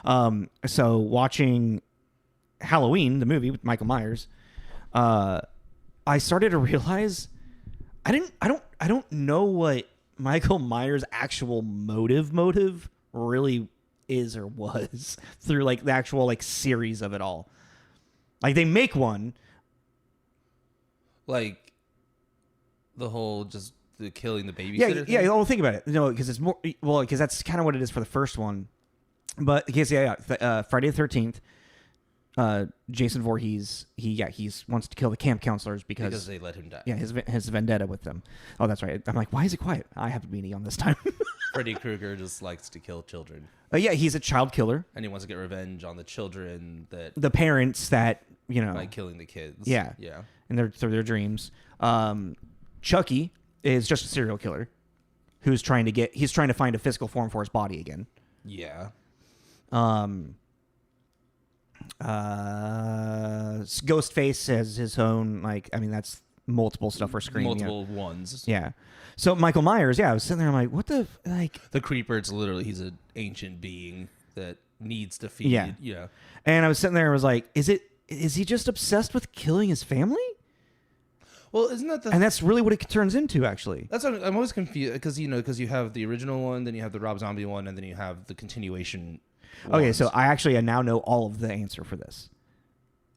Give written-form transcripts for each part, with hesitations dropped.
So watching Halloween, the movie with Michael Myers, I started to realize I don't know what Michael Myers' actual motive really is or was through like the actual like series of it all. Like they make one, like the whole just the killing the babysitter. Yeah. Well, think about it. No, because it's more because that's kind of what it is for the first one. But because Friday the 13th. Jason Voorhees, he wants to kill the camp counselors because they let him die. Yeah, his vendetta with them. Oh, that's right. I'm like, why is it quiet? I have a meeting on this time. Freddy Krueger just likes to kill children. Yeah, he's a child killer, and he wants to get revenge on the children the parents that by killing the kids. Yeah, and through their dreams. Chucky is just a serial killer who's trying to find a physical form for his body again. Yeah. Ghostface has his own, that's multiple stuff for screen. Multiple ones. Yeah. So Michael Myers, I was sitting there, I'm like, what the, The Creeper, it's literally, he's an ancient being that needs to feed. Yeah. And I was sitting there and was like, is he just obsessed with killing his family? Well, isn't that and that's really what it turns into, actually. That's what I'm always confused, because you have the original one, then you have the Rob Zombie one, and then you have the continuation. Okay, so I now know all of the answer for this.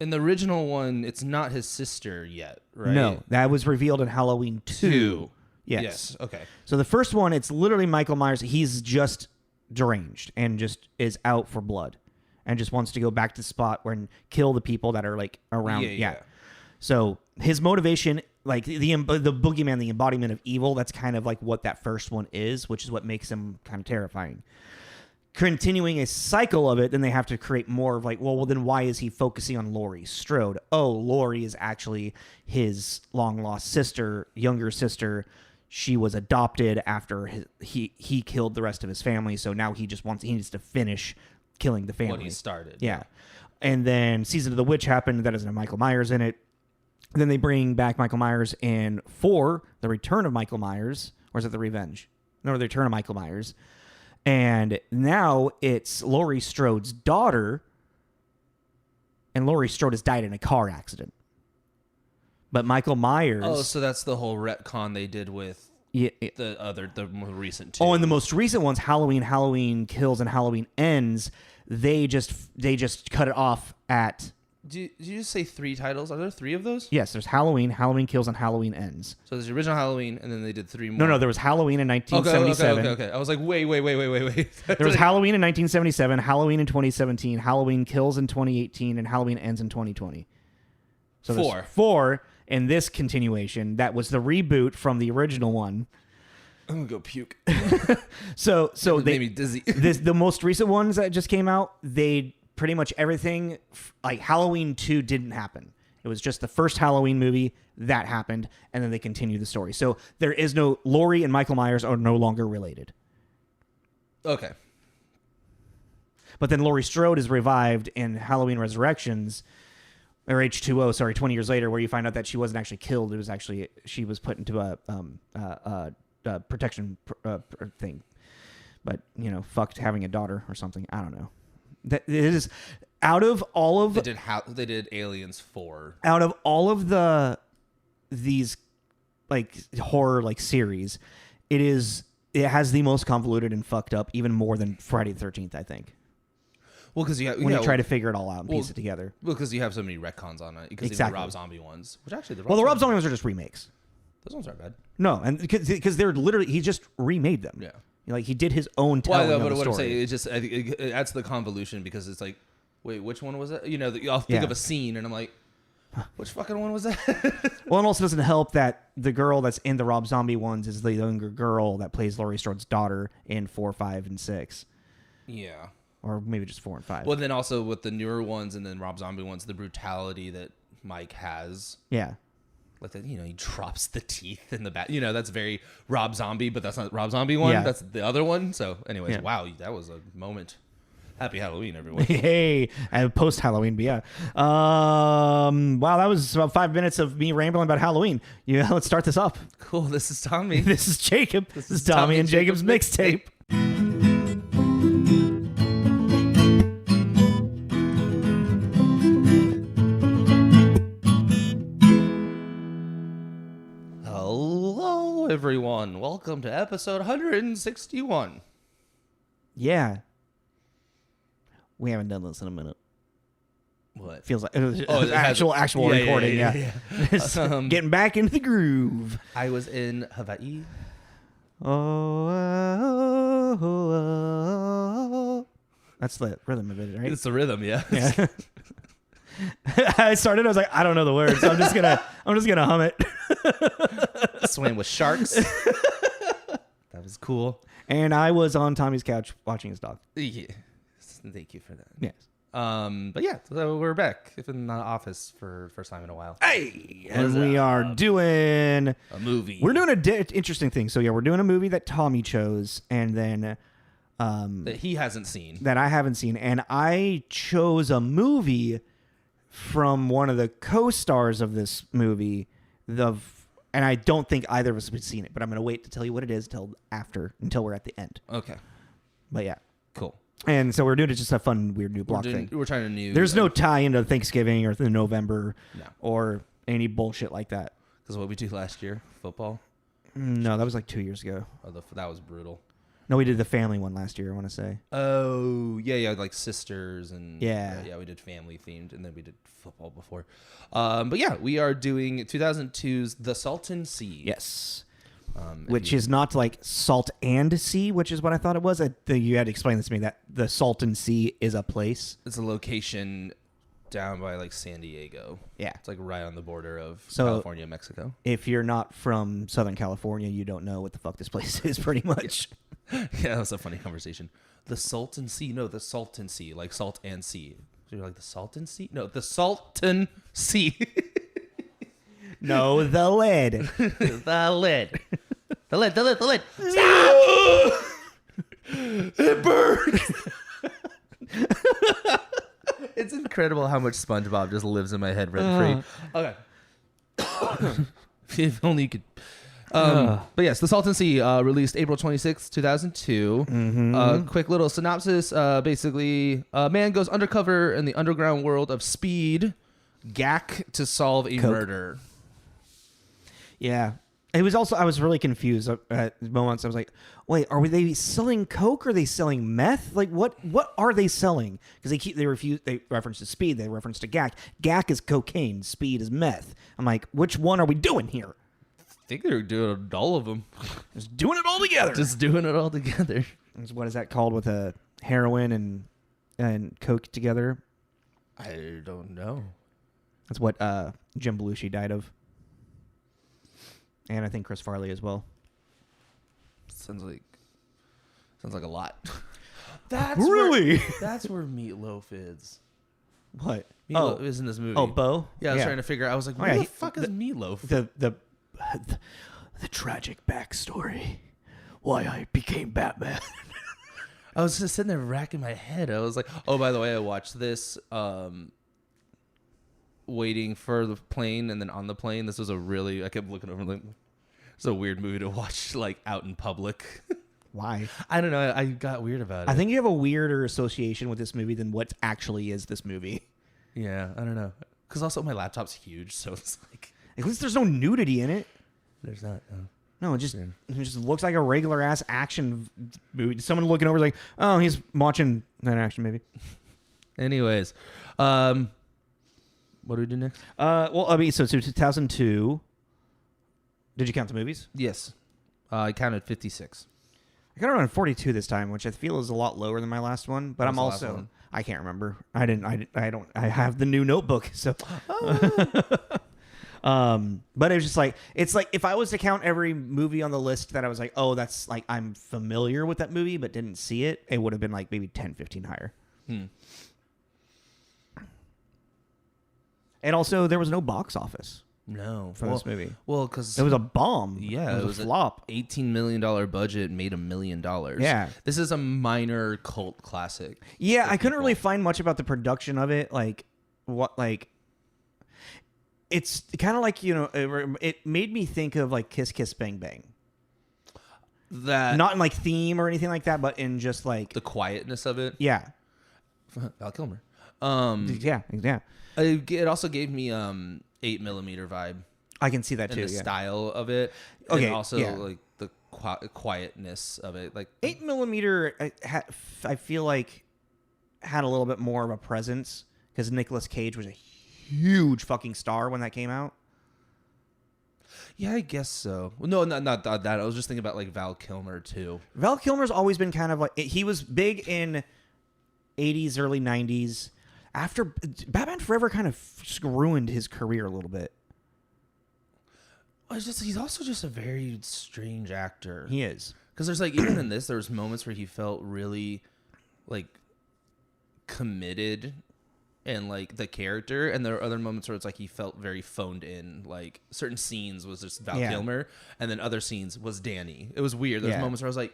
In the original one, it's not his sister yet, right? No, that was revealed in Halloween 2. Yes. Okay. So the first one, it's literally Michael Myers. He's just deranged and just is out for blood and just wants to go back to the spot and kill the people that are around. Yeah. So his motivation, the boogeyman, the embodiment of evil, that's kind of what that first one is, which is what makes him kind of terrifying. Continuing a cycle of it, then they have to create more of well, then why is he focusing on Laurie Strode? Oh, Laurie is actually his long-lost sister, younger sister. She was adopted after he killed the rest of his family, so now he needs to finish killing the family. What he started. Yeah. And then Season of the Witch happened. That doesn't have Michael Myers in it. Then they bring back Michael Myers in 4, The Return of Michael Myers. Or is it The Revenge? No, The Return of Michael Myers. And now it's Laurie Strode's daughter, and Laurie Strode has died in a car accident. But Michael Myers... Oh, so that's the whole retcon they did with the more recent 2. Oh, and the most recent ones, Halloween Kills and Halloween Ends, they just cut it off at... Did you just say 3 titles? Are there 3 of those? Yes, there's Halloween Kills, and Halloween Ends. So there's the original Halloween, and then they did 3 more. No, there was Halloween in 1977. Okay. I was like, wait. There was Halloween in 1977, Halloween in 2017, Halloween Kills in 2018, and Halloween Ends in 2020. So 4. There's 4 in this continuation. That was the reboot from the original one. I'm gonna go puke. So they made me dizzy. The most recent ones that just came out, they... Pretty much everything, Halloween 2 didn't happen. It was just the first Halloween movie that happened, and then they continue the story. So there is no... Laurie and Michael Myers are no longer related. Okay. But then Laurie Strode is revived in Halloween Resurrections, or H2O, 20 years later, where you find out that she wasn't actually killed. It was actually... She was put into a protection thing. But, fucked having a daughter or something. I don't know. That it is out of all of they did Aliens 4. Out of all of these horror series, it has the most convoluted and fucked up, even more than Friday the 13th, I think. Well, because you try to figure it all out and piece it together. Well, because you have so many retcons on it. Because exactly. The Rob Zombie ones, which actually the Rob Zombie ones are just remakes. Those ones aren't bad. No, and because they're literally he just remade them. Yeah. He did his own telling of the story. What I'm saying, it adds to the convolution because it's wait, which one was that? I'll think of a scene and I'm like, which fucking one was that? Well, it also doesn't help that the girl that's in the Rob Zombie ones is the younger girl that plays Laurie Strode's daughter in 4, 5, and 6. Yeah. Or maybe just 4 and 5. Well, then also with the newer ones and then Rob Zombie ones, the brutality that Mike has. Yeah. He drops the teeth in the back. That's very Rob Zombie, but that's not Rob Zombie one. Yeah. That's the other one. So, anyways, Wow, that was a moment. Happy Halloween, everyone. Hey, post Halloween, but yeah. Wow, that was about 5 minutes of me rambling about Halloween. Yeah, let's start this up. Cool. This is Tommy. This is Jacob. This is Tommy and Jacob's mixtape. everyone? Welcome to episode 161. Yeah. We haven't done this in a minute. What? Feels like actual recording. Yeah. Getting back into the groove. I was in Hawaii. Oh. That's the rhythm of it, right? It's the rhythm, yeah. I was like, I don't know the words, so I'm just gonna hum it. Swam with sharks. That was cool. And I was on Tommy's couch watching his dog. Yeah. Thank you for that. Yes. But yeah, so we're back in the office for first time in a while. Hey, and we are doing a movie. We're doing interesting thing. So yeah, we're doing a movie that Tommy chose, and then that he hasn't seen, that I haven't seen, and I chose a movie from one of the co-stars of this movie. And I don't think either of us have seen it, but I'm going to wait to tell you what it is until we're at the end. Okay. But yeah, cool. And so we're doing it just a fun, weird new block thing. We're trying to new. There's no tie into Thanksgiving or the November or any bullshit like that. Because what we did last year, football. No, that was like 2 years ago. Oh, that was brutal. No, we did the family one last year, I want to say. Oh, yeah, like sisters and yeah, we did family themed, and then we did football before. But yeah, we are doing 2002's The Salton Sea. Yes. Which is not like salt and sea, which is what I thought it was. You had to explain this to me, that the Salton Sea is a place. It's a location down by like San Diego. Yeah. It's like right on the border of California and Mexico. If you're not from Southern California, you don't know what the fuck this place is pretty much. Yeah, that was a funny conversation. The Salton Sea. No, the Salton Sea. Like salt and sea. So you're like, the Salton Sea? No, the Salton Sea. No, the lead. The lead. The lead. Stop! It burns. It's incredible how much SpongeBob just lives in my head rent free. Okay. If only you could. But yes, The Salton Sea, released April 26th, 2002. Mm-hmm. Quick little synopsis. Basically, a man goes undercover in the underground world of speed, gack, to solve a murder. Yeah. It was also, I was really confused at moments. I was like, wait, are they selling coke or are they selling meth? Like, what are they selling? Because they reference to speed, they reference to gack. Gack is cocaine, speed is meth. I'm like, which one are we doing here? I think they're doing all of them. Just doing it all together. Just doing it all together. What is that called with a heroin and coke together? I don't know. That's what Jim Belushi died of. And I think Chris Farley as well. Sounds like a lot. That's where Meatloaf is. What? Meatloaf is in this movie. Oh, Bo? Yeah, I was trying to figure out. I was like, where the fuck is Meatloaf? The tragic backstory. Why I became Batman. I was just sitting there racking my head. I was like, oh, by the way, I watched this waiting for the plane, and then on the plane, this was I kept looking over like, it's a weird movie to watch like out in public. Why? I don't know. I got weird about it. I think you have a weirder association with this movie than what actually is this movie. Yeah, I don't know. Because also my laptop's huge, so it's like, at least there's no nudity in it. There's not. No, it just looks like a regular ass action movie. Someone looking over is like, oh, he's watching that action movie. Anyways, what do we do next? Well, I mean, so 2002. Did you count the movies? Yes. I counted 56. I got around 42 this time, which I feel is a lot lower than my last one. But I'm also, I can't remember. I have the new notebook, so. But it was just like, it's like if I was to count every movie on the list that I was like, oh, that's like, I'm familiar with that movie, but didn't see it, it would have been like maybe 10, 15 higher. And also, there was no box office. No. For this movie. Well, because it was a bomb. Yeah. It was a flop. $18 million budget, made $1 million. Yeah. This is a minor cult classic. Yeah, I couldn't really find much about the production of it. It's kind of like, it made me think of like Kiss Kiss Bang Bang. That. Not in like theme or anything like that, but in just like. The quietness of it. Yeah. Val Kilmer. Yeah. It also gave me 8mm vibe. I can see that and too. the Yeah. style of it. Okay, And also yeah. like the quietness of it. Like 8mm, I feel like had a little bit more of a presence because Nicolas Cage was a huge fucking star when that came out. yeah, I guess so. No, not that. I was just thinking about like Val Kilmer too. Val Kilmer's always been kind of like, he was big in 80s, early 90s. After Batman Forever kind of ruined his career a little bit. He's also just a very strange actor. He is. Because there's like, even in this, there was moments where he felt really like committed and like the character, and there are other moments where it's like he felt very phoned in. Like certain scenes was just Val Kilmer, and then other scenes was Danny. It was weird. There's moments where I was like,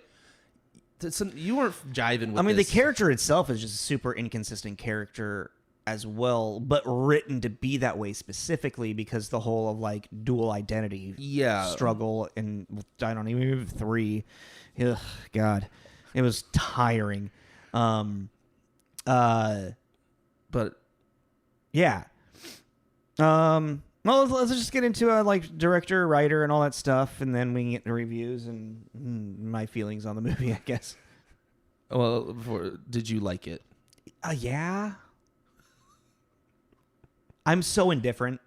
you weren't jiving with the character itself is just a super inconsistent character as well, but written to be that way specifically because the whole of like dual identity struggle, and I don't even 3. Ugh, God, it was tiring. But yeah. Well, let's just get into like director, writer, and all that stuff, and then we can get the reviews and my feelings on the movie, I guess. Well, did you like it? Yeah. I'm so indifferent.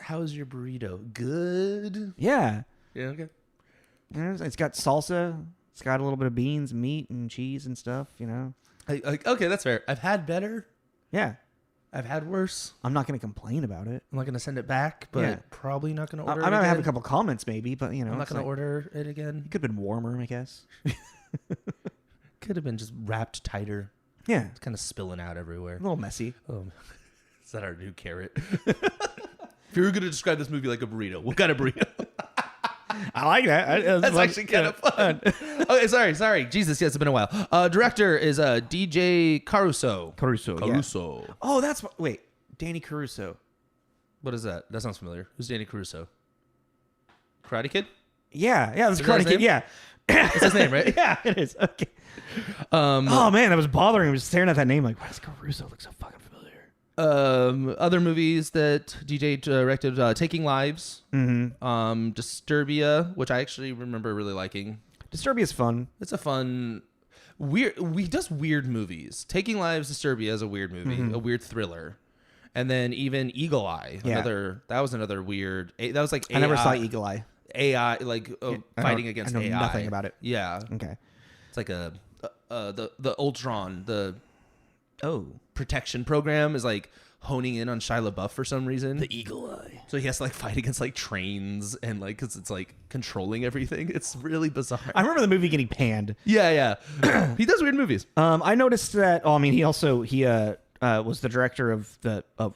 How's your burrito? Good. Yeah. Yeah. Okay. It's got salsa. It's got a little bit of beans, meat, and cheese and stuff. You know. Okay, that's fair. I've had better. Yeah. I've had worse. I'm not going to complain about it. I'm not going to send it back, but probably not going to order it I again. might have a couple comments maybe, but you know. I'm not going to order it again. It could have been warmer, I guess. Could have been just wrapped tighter. Yeah. It's kind of spilling out everywhere. A little messy. Oh, is that our new carrot? If you were going to describe this movie like a burrito, what kind of burrito? I like that. That's actually kind of fun. Okay, sorry. Jesus, yes, it's been a while. Director is DJ Caruso. Caruso. Yeah. Oh, wait. Danny Caruso. What is that? That sounds familiar. Who's Danny Caruso? Karate Kid? Yeah, that's Is that Karate his Kid. name? Yeah. That's his name, right? Yeah, it is. Okay. Oh man, that was bothering me. I was staring at that name like, why does Caruso look so fucking familiar? Other movies that DJ directed, Taking Lives, Disturbia, which I actually remember really liking. Disturbia is fun. It's a fun, weird. He does weird movies. Taking Lives, Disturbia is a weird movie, a weird thriller, and then even Eagle Eye. Yeah. That was another weird. That was like AI, I never saw Eagle Eye. AI like fighting against I know AI. nothing about it. Yeah. Okay. It's like the Ultron, the Oh. protection program is like honing in on Shia LaBeouf for some reason. The Eagle Eye. So he has to like fight against like trains and like because it's like controlling everything. It's really bizarre. I remember the movie getting panned. Yeah. He does weird movies. I noticed that. Oh, I mean, he was the director of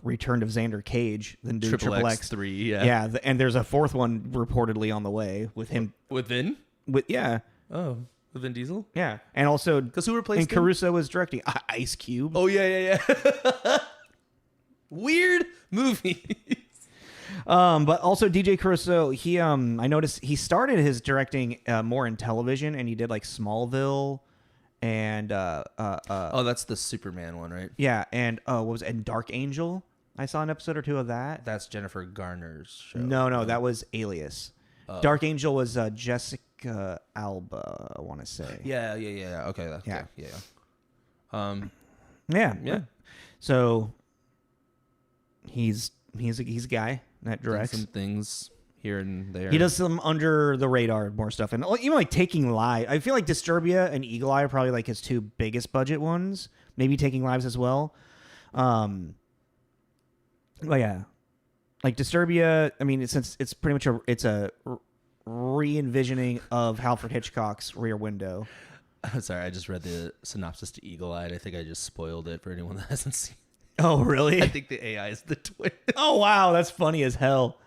Return of Xander Cage, then do Triple X 3. Yeah. Yeah, and there's a fourth one reportedly on the way with him. With Vin? With With Vin Diesel? yeah, and also Because who replaced and him? Caruso was directing Ice Cube. Oh yeah. Weird movie. But also DJ Caruso, he I noticed he started his directing more in television, and he did like Smallville, and that's the Superman one, right? yeah, and what was it? And Dark Angel. I saw an episode or two of that. That's Jennifer Garner's show. No, that was Alias. Dark Angel was Jessica Alba, I want to say. Yeah. Okay. Yeah. Yeah. So he's a guy that directs some things here and there. He does some under the radar more stuff, and even like Taking Lives. I feel like Disturbia and Eagle Eye are probably like his two biggest budget ones. Maybe Taking Lives as well. But yeah, like Disturbia. I mean, since it's pretty much a re-envisioning of Alfred Hitchcock's Rear Window. I'm sorry, I just read the synopsis to Eagle Eye. I think I just spoiled it for anyone that hasn't seen. Oh, really? I think the AI is the twin. Oh, wow, that's funny as hell.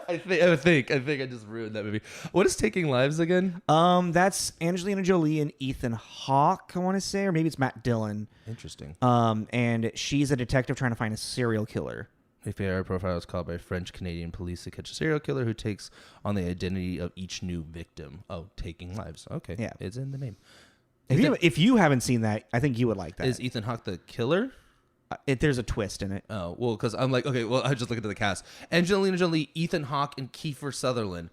I think I just ruined that movie. What is Taking Lives again? That's Angelina Jolie and Ethan Hawke, I want to say, or maybe it's Matt Dillon. Interesting. And she's a detective trying to find a serial killer. A FBI profile is called by French-Canadian police to catch a serial killer who takes on the identity of each new victim. Oh, Taking Lives. Okay. Yeah. It's in the name. If you haven't seen that, I think you would like that. Is Ethan Hawke the killer? There's a twist in it. Oh, well, because I'm like, okay, well, I just look at the cast. Angelina Jolie, Ethan Hawke, and Kiefer Sutherland.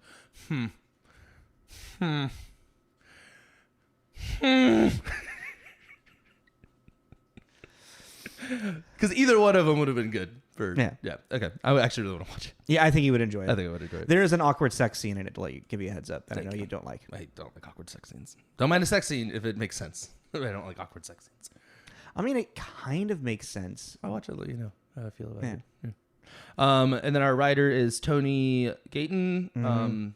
Because either one of them would have been good. Yeah. Okay. I actually really want to watch it. Yeah, I think you would enjoy it. I think I would enjoy it. There is an awkward sex scene in it to give you a heads up that I know you don't like. I don't like awkward sex scenes. Don't mind a sex scene if it makes sense. I don't like awkward sex scenes. I mean, it kind of makes sense. I'll watch it, let you know how I feel about it. Yeah. And then our writer is Tony Gayton. Well,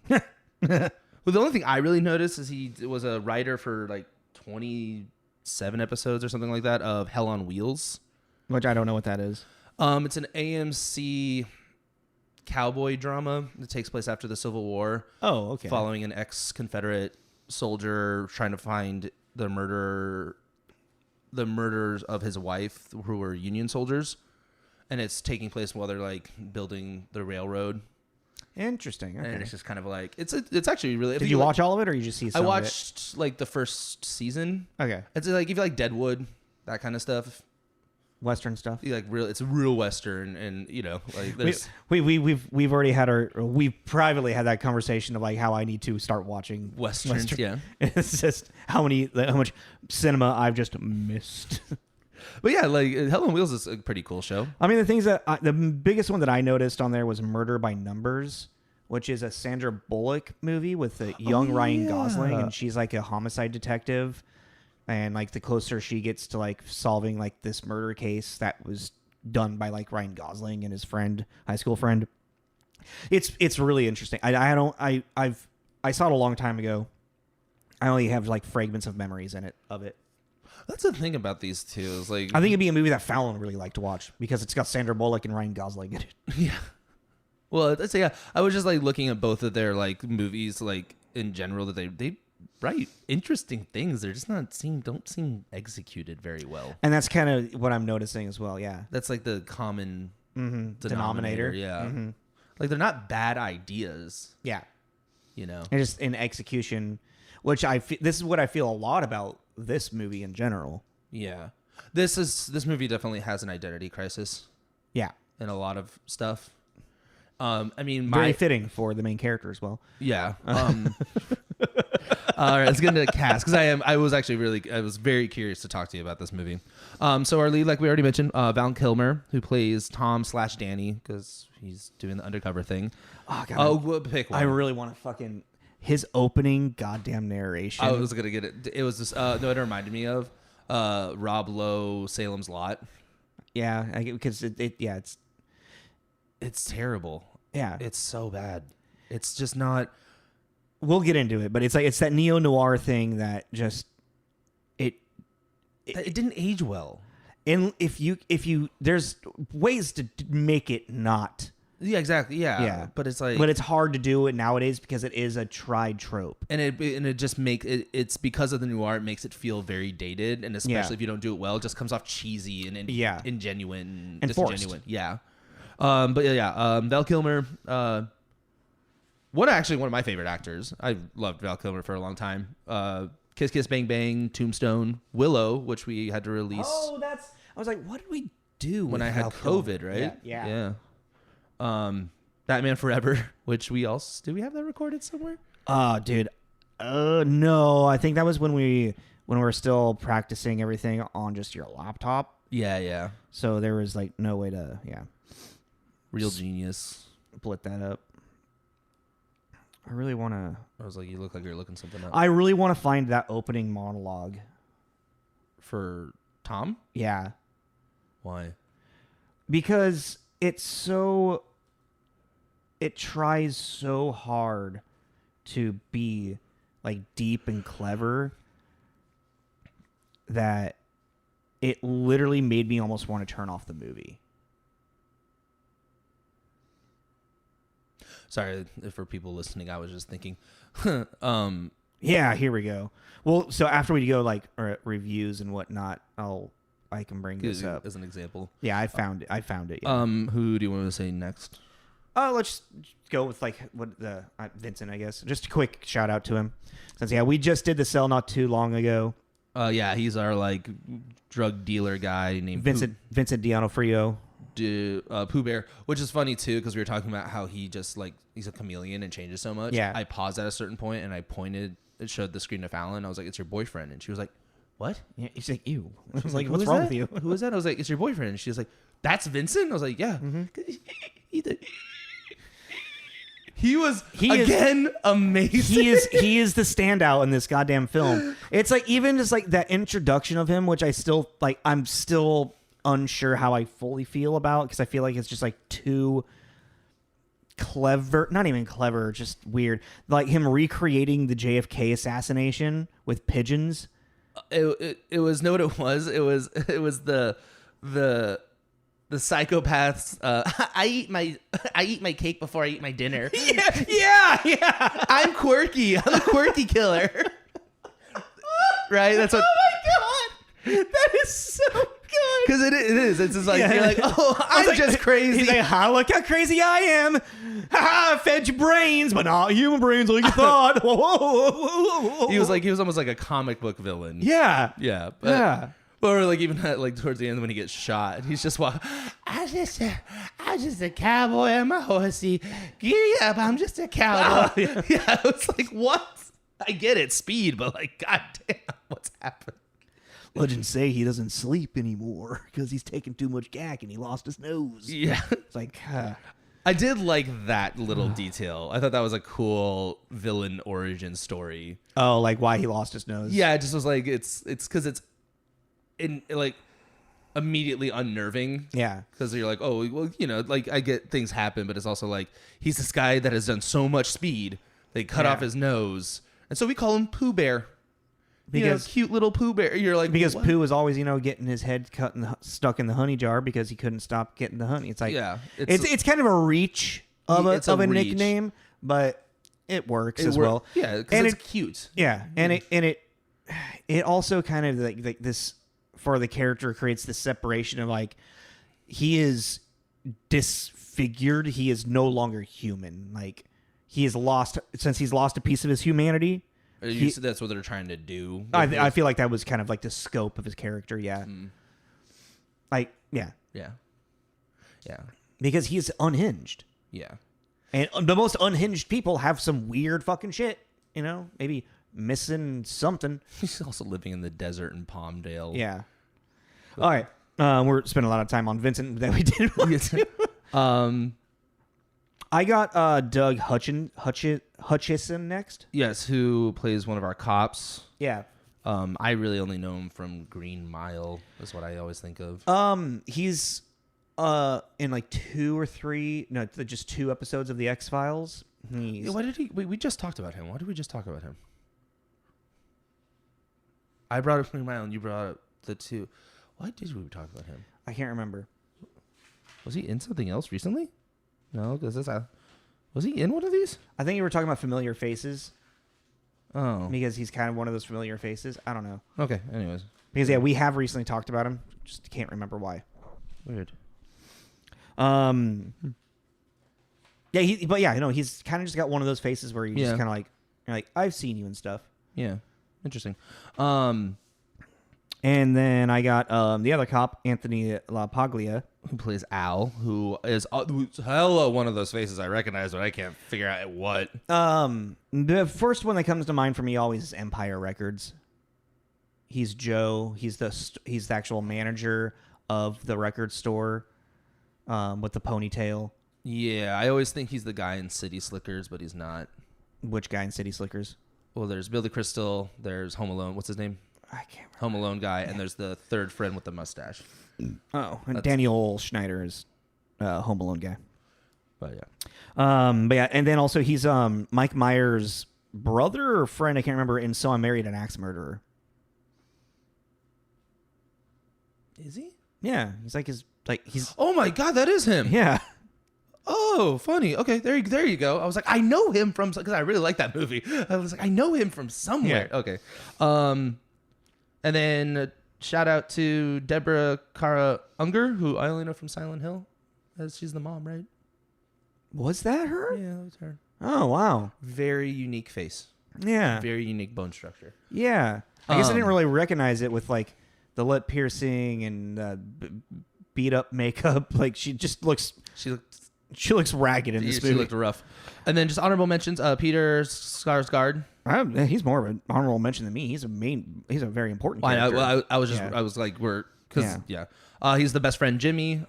the only thing I really noticed is he was a writer for like 27 episodes or something like that of Hell on Wheels. Which I don't know what that is. It's an AMC cowboy drama that takes place after the Civil War. Oh, okay. Following an ex-Confederate soldier trying to find the murderers of his wife who were Union soldiers. And it's taking place while they're like building the railroad. Interesting. Okay. And it's just kind of like it's actually really. Did you watch all of it, or you just see? Some I watched like the first season. Okay. It's like if you like Deadwood, that kind of stuff. Western stuff. Like real, it's a real Western, and you know, like there's we've already had we privately had that conversation of like how I need to start watching Westerns. Yeah, it's just how much cinema I've just missed. But yeah, like Hell on Wheels is a pretty cool show. I mean, the things that the biggest one that I noticed on there was Murder by Numbers, which is a Sandra Bullock movie with a young Ryan Gosling, and she's like a homicide detective. And like the closer she gets to like solving like this murder case that was done by like Ryan Gosling and his high school friend, it's really interesting. I saw it a long time ago. I only have like fragments of memories of it. That's the thing about these two is like I think it'd be a movie that Fallon would really like to watch because it's got Sandra Bullock and Ryan Gosling in it. Yeah. Well, yeah. I was just like looking at both of their like movies like in general that they write interesting things. They're just don't seem executed very well. And that's kind of what I'm noticing as well. Yeah, that's like the common denominator. Yeah, like they're not bad ideas. Yeah, you know, and just in execution, which this is what I feel a lot about this movie in general. Yeah, this movie definitely has an identity crisis. Yeah, and a lot of stuff. I mean, very fitting for the main character as well. Yeah. All right, let's get into the cast because I was very curious to talk to you about this movie. So our lead, like we already mentioned, Val Kilmer, who plays Tom/Danny because he's doing the undercover thing. Oh God! We'll pick one. I really want to fucking his opening goddamn narration. I was gonna get it. It was this. No, it reminded me of Rob Lowe, Salem's Lot. Yeah, because it's terrible. Yeah, it's so bad. It's just not. We'll get into it, but it's that neo-noir thing that just it didn't age well. And if you there's ways to make it not. Yeah, exactly. Yeah. But it's hard to do it nowadays because it is a tried trope. And it just it's because of the noir, it makes it feel very dated, and especially if you don't do it well, it just comes off cheesy and ingenuine and disingenuine. Yeah. Val Kilmer, one of my favorite actors. I loved Val Kilmer for a long time. Kiss Kiss Bang Bang, Tombstone, Willow, which we had to release. Oh, I was like, what did we do when I had COVID, right? Yeah. Batman Forever, which we have that recorded somewhere? Dude. No, I think that was when we were still practicing everything on just your laptop. Yeah. So there was like no way to, Real genius. Split that up. I really want to. I was like, you look like you're looking something up. I really want to find that opening monologue. For Tom? Yeah. Why? Because it tries so hard to be like deep and clever that it literally made me almost want to turn off the movie. Sorry, for people listening, I was just thinking. Yeah, here we go. Well, so after we go like reviews and whatnot, I can bring this up as an example. Yeah, I found it. Yeah. Who do you want to say next? Let's go with like Vincent, I guess. Just a quick shout out to him, since we just did The Cell not too long ago. Yeah, he's our like drug dealer guy named Vincent D'Onofrio. Pooh Bear, which is funny too because we were talking about how he just like he's a chameleon and changes so much. Yeah. I paused at a certain point and I pointed. It showed the screen to Fallon. I was like, "It's your boyfriend," and she was like, "What?" Yeah, she's like, "Ew." I was like, "What's wrong with you?" Who is that? I was like, "It's your boyfriend." And she was like, "That's Vincent." I was like, "Yeah." Mm-hmm. He was amazing. He is the standout in this goddamn film. It's like even just like that introduction of him, which I'm still unsure how I fully feel about because I feel like it's just like too clever, not even clever, just weird. Like him recreating the JFK assassination with pigeons. It was know what it was. It was the psychopaths. I eat my cake before I eat my dinner. Yeah. I'm quirky. I'm a quirky killer. Right? That's what. Oh my god, that is so good. Because it is. It's just like you're like, oh, I'm just crazy. He's like, look how crazy I am. I fed you brains, but not human brains like you thought. He was almost like a comic book villain. Yeah. Yeah. Yeah. Or like even like towards the end when he gets shot, he's just I'm just a cowboy and my horsey. Giddy up, I'm just a cowboy. Yeah, it's like what? I get it, speed, but like, goddamn, what's happened? Legends say he doesn't sleep anymore because he's taking too much gack and he lost his nose. Yeah, it's like I did like that little detail. I thought that was a cool villain origin story. Oh, like why he lost his nose? Yeah, it just was like it's because it's in like immediately unnerving. Yeah, because you're like, oh, well, you know, like I get things happen, but it's also like he's this guy that has done so much speed. They cut off his nose, and so we call him Pooh Bear. Because cute little Pooh Bear. You're like, because what? Pooh was always getting his head cut and stuck in the honey jar because he couldn't stop getting the honey. It's like it's kind of a reach of a nickname, but it works as well. Yeah, because it's cute. Yeah, and it also kind of like this for the character creates this separation of like he is disfigured. He is no longer human. Like he's lost a piece of his humanity. That's what they're trying to do. I feel like that was kind of like the scope of his character. Yeah. Like, yeah. Yeah. Yeah. Because he's unhinged. Yeah. And the most unhinged people have some weird fucking shit, you know, maybe missing something. He's also living in the desert in Palmdale. Yeah. All right. We're spending a lot of time on Vincent that we didn't want to. I got Doug Hutchison next. Yes, who plays one of our cops. Yeah. I really only know him from Green Mile. That's what I always think of. He's in like 2 or 3, no, just 2 episodes of the X-Files. Why did he? We just talked about him. Why did we just talk about him? I brought up Green Mile and you brought up the 2. Why did we talk about him? I can't remember. Was he in something else recently? No, because was he in one of these? I think you were talking about Familiar Faces. Oh. Because he's kind of one of those familiar faces. I don't know. Okay, anyways. Because, yeah, we have recently talked about him. Just can't remember why. Weird. Yeah, he's kind of just got one of those faces where you just kind of like, you're like, I've seen you and stuff. Yeah, interesting. And then I got the other cop, Anthony LaPaglia, who plays Al, who's hella one of those faces I recognize, but I can't figure out what. The first one that comes to mind for me always is Empire Records. He's Joe. He's the actual manager of the record store, with the ponytail. Yeah, I always think he's the guy in City Slickers, but he's not. Which guy in City Slickers? Well, there's Billy Crystal. There's Home Alone. What's his name? I can't remember. Home Alone guy, and there's the third friend with the mustache. Oh, and Daniel Schneider is Home Alone guy. But yeah. And then also he's Mike Myers' brother or friend, I can't remember, in So I Married an Axe Murderer. Is he? Yeah, he's Oh my god, that is him. Yeah. Oh, funny. Okay, there you go. I was like, I know him from, because I really like that movie. I was like, I know him from somewhere. Yeah. Okay. And then shout out to Deborah Kara Unger, who I only know from Silent Hill. She's the mom, right? Was that her? Yeah, that was her. Oh, wow. Very unique face. Yeah. Very unique bone structure. Yeah. I guess I didn't really recognize it with like the lip piercing and beat up makeup. Like she looks ragged in this movie. She looked rough. And then just honorable mentions. Peter Sarsgaard. He's more of an honorable mention than me. He's a very important character. I was like, he's the best friend Jimmy.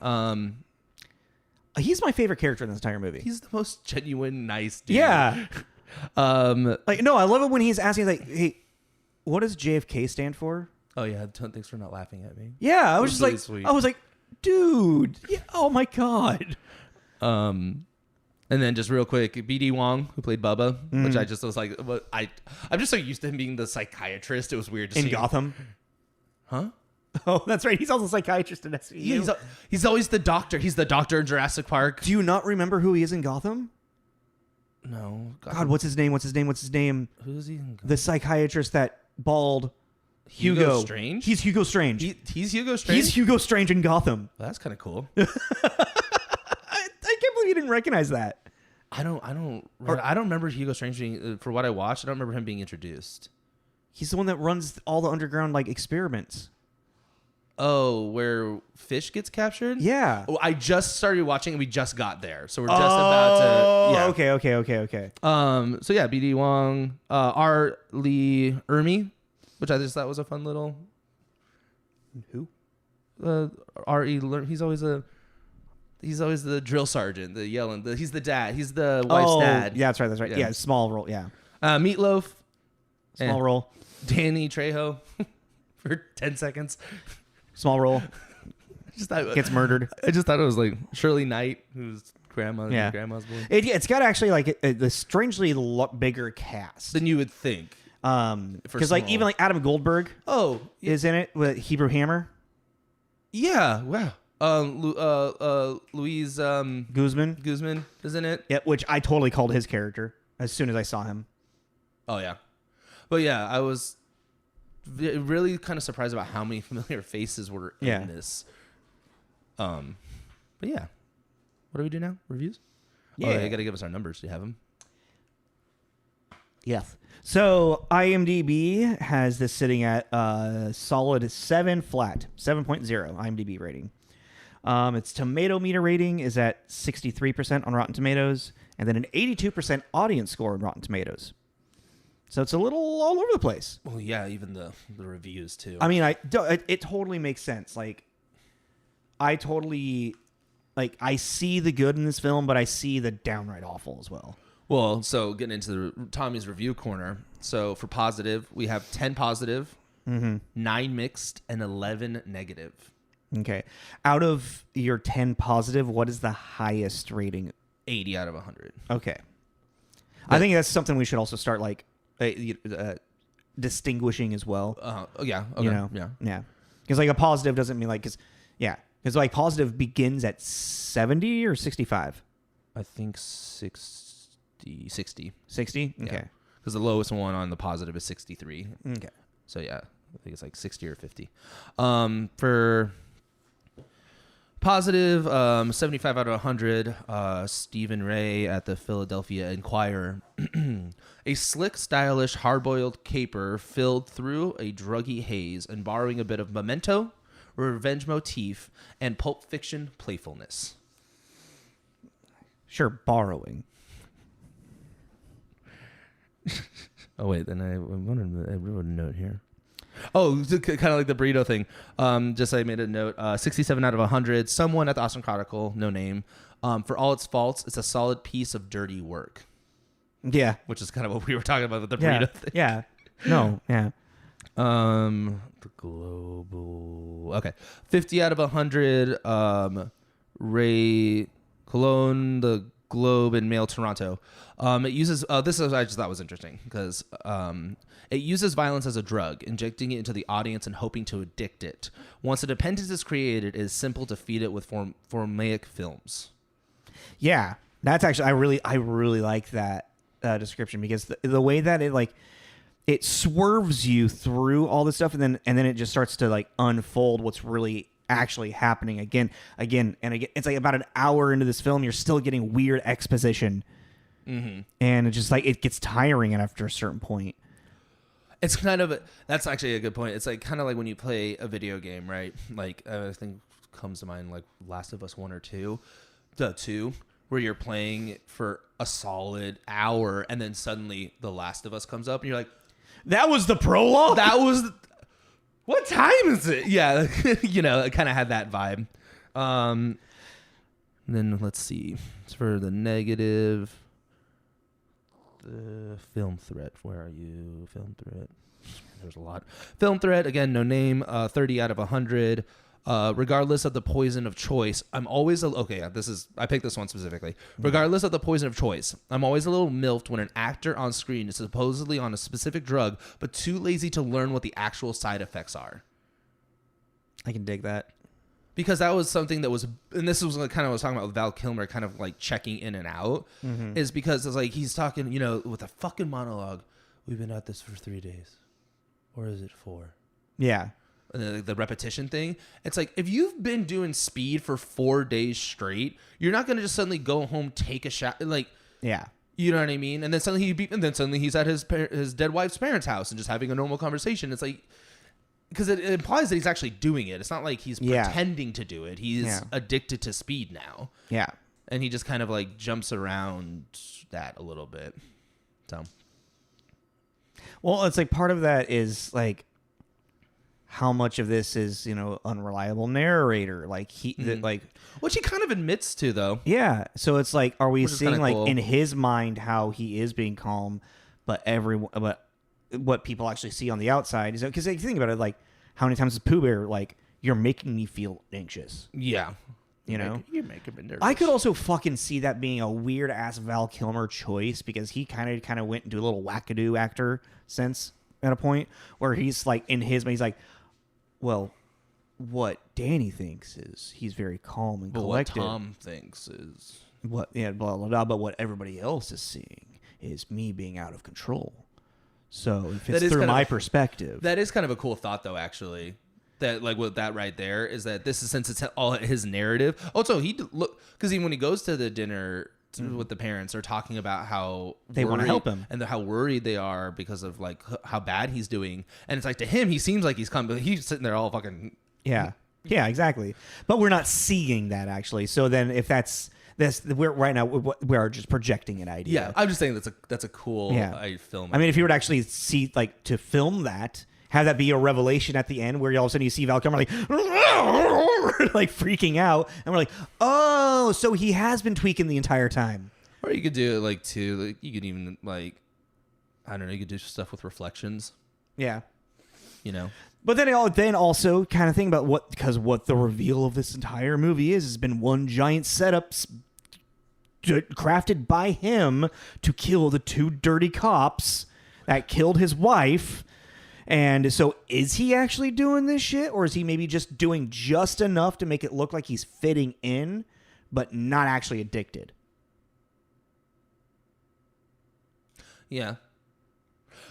He's my favorite character in this entire movie. He's the most genuine, nice dude. Yeah. I love it when he's asking like, "Hey, what does JFK stand for?" Oh yeah, thanks for not laughing at me. Yeah, I was just really like, sweet. I was like, dude, yeah, oh my god. And then just real quick, BD Wong, who played Bubba, which I just was like, I'm just so used to him being the psychiatrist. It was weird to see in Gotham. Huh? Oh, that's right. He's also a psychiatrist in SVU. He's always the doctor. He's the doctor in Jurassic Park. Do you not remember who he is in Gotham? No. God, what's his name? Who's he in Gotham? The psychiatrist that bald. Hugo Strange? He's Hugo Strange. He's Hugo Strange? He's Hugo Strange in Gotham. Well, that's kind of cool. I can't believe you didn't recognize that. I don't remember Hugo Strange being, for what I watched, I don't remember him being introduced. He's the one that runs all the underground like experiments. Oh, where fish gets captured? Yeah. Oh, I just started watching and we just got there. So we're just about to... Yeah. Okay. So yeah, BD Wong, R. Lee Ermey, which I just thought was a fun little... Who? R.E. He's always the drill sergeant, the yelling. He's the dad. He's the wife's dad. Yeah, that's right. Yeah, small role. Yeah. Meatloaf. Small role. Danny Trejo for 10 seconds. Small role. Gets murdered. I just thought it was like Shirley Knight, who's grandma's boy. It's got actually like the strangely bigger cast than you would think. Because like even like Adam Goldberg. Is in it with Hebrew Hammer. Yeah. Wow. Louise Guzman is in it. Yeah, which I totally called his character as soon as I saw him. Oh yeah, but yeah, I was really kind of surprised about how many familiar faces were in this. But yeah, what do we do now? Reviews? Yeah, you got to give us our numbers. Do you have them? Yes. So IMDb has this sitting at solid 7 flat, 7.0 IMDb rating. Its tomato meter rating is at 63% on Rotten Tomatoes, and then an 82% audience score on Rotten Tomatoes. So it's a little all over the place. Well, yeah, even the reviews too. I mean, it totally makes sense. Like, I see the good in this film, but I see the downright awful as well. Well, so getting into Tommy's review corner. So for positive, we have 10 positive, 9 mixed, and 11 negative. Okay. Out of your 10 positive, what is the highest rating? 80 out of 100. Okay. But I think that's something we should also start like distinguishing as well. Yeah. Okay. Yeah. Because like a positive doesn't mean like because like positive begins at 70 or 65. I think 60. 60. Okay. Because the lowest one on the positive is 63. Okay. So yeah, I think it's like 60 or 50. For positive, 75 out of 100. Stephen Ray at the Philadelphia Inquirer. A slick, stylish, hard-boiled caper filled through a druggy haze and borrowing a bit of Memento, revenge motif, and Pulp Fiction playfulness. Sure, borrowing. Oh wait, then I wrote a note here. Oh, kind of like the burrito thing. Just I made a note. 67 out of 100. Someone at the Austin Chronicle, no name. For all its faults, it's a solid piece of dirty work. Yeah, which is kind of what we were talking about with the burrito thing. Yeah. No. Yeah. The global. Okay, 50 out of 100. Ray Cologne, the Globe, and Mail Toronto. It uses this is I just thought was interesting because it uses violence as a drug, injecting it into the audience and hoping to addict it. Once a dependence is created, it is simple to feed it with formulaic films. Yeah, that's actually I really like that description because the way that it swerves you through all this stuff and then it just starts to like unfold what's really actually happening again and again. It's like about an hour into this film, you're still getting weird exposition and it's just like it gets tiring after a certain point. It's kind of that's actually a good point. It's like kind of like when you play a video game, right? Like I think comes to mind like Last of Us 1 or 2, the 2, where you're playing for a solid hour and then suddenly The Last of Us comes up and you're like, that was the prologue? That was what time is it? Yeah, you know, it kind of had that vibe. Then let's see. It's for the negative. The film threat. Where are you? Film threat. There's a lot. Film threat. Again, no name. 30 out of 100. Regardless of the poison of choice, I'm always I picked this one specifically. Regardless of the poison of choice, I'm always a little miffed when an actor on screen is supposedly on a specific drug, but too lazy to learn what the actual side effects are. I can dig that. Because that was something that was, and this was kind of what I was talking about with Val Kilmer, kind of like checking in and out, is because it's like he's talking, you know, with a fucking monologue. We've been at this for 3 days, or is it 4? Yeah. And the repetition thing. It's like if you've been doing speed for 4 days straight, you're not gonna just suddenly go home, take a shot, like yeah. You know what I mean? And then suddenly he's at his dead wife's parents' house and just having a normal conversation. It's like. Because it implies that he's actually doing it. It's not like he's pretending to do it. He's addicted to speed now. Yeah. And he just kind of like jumps around that a little bit. So. Well, it's like part of that is like how much of this is, you know, unreliable narrator. Like which he kind of admits to though. Yeah. So it's like, are we seeing like cool. in his mind how he is being calm, but what people actually see on the outside is because if you think about it, like how many times is Pooh Bear like you're making me feel anxious? Yeah, you know, you're making me nervous. I could also fucking see that being a weird ass Val Kilmer choice because he kind of went into a little wackadoo actor sense at a point where he's like in his mind, he's like, well, what Danny thinks is he's very calm and collected. What Tom thinks is blah blah blah, but what everybody else is seeing is me being out of control. So if it's through my perspective. That is kind of a cool thought, though, actually. That like with that right there is that this is since it's all his narrative. Also, because even when he goes to the dinner with the parents, they're talking about how they want to help him and how worried they are because of like how bad he's doing. And it's like to him, he seems like he's coming, but he's sitting there all fucking exactly. But we're not seeing that actually. So then if we're right now we're just projecting an idea. Yeah, I'm just saying that's a cool film. I mean, if you were to actually see like to film that, have that be a revelation at the end where all of a sudden you see Val Kilmer like like freaking out, and we're like, oh, so he has been tweaking the entire time. Or you could do it like too. Like you could even like, I don't know. You could do stuff with reflections. Yeah, you know. But then also kind of think about what the reveal of this entire movie has been one giant setup crafted by him to kill the 2 dirty cops that killed his wife. And so is he actually doing this shit, or is he maybe just doing just enough to make it look like he's fitting in, but not actually addicted? Yeah.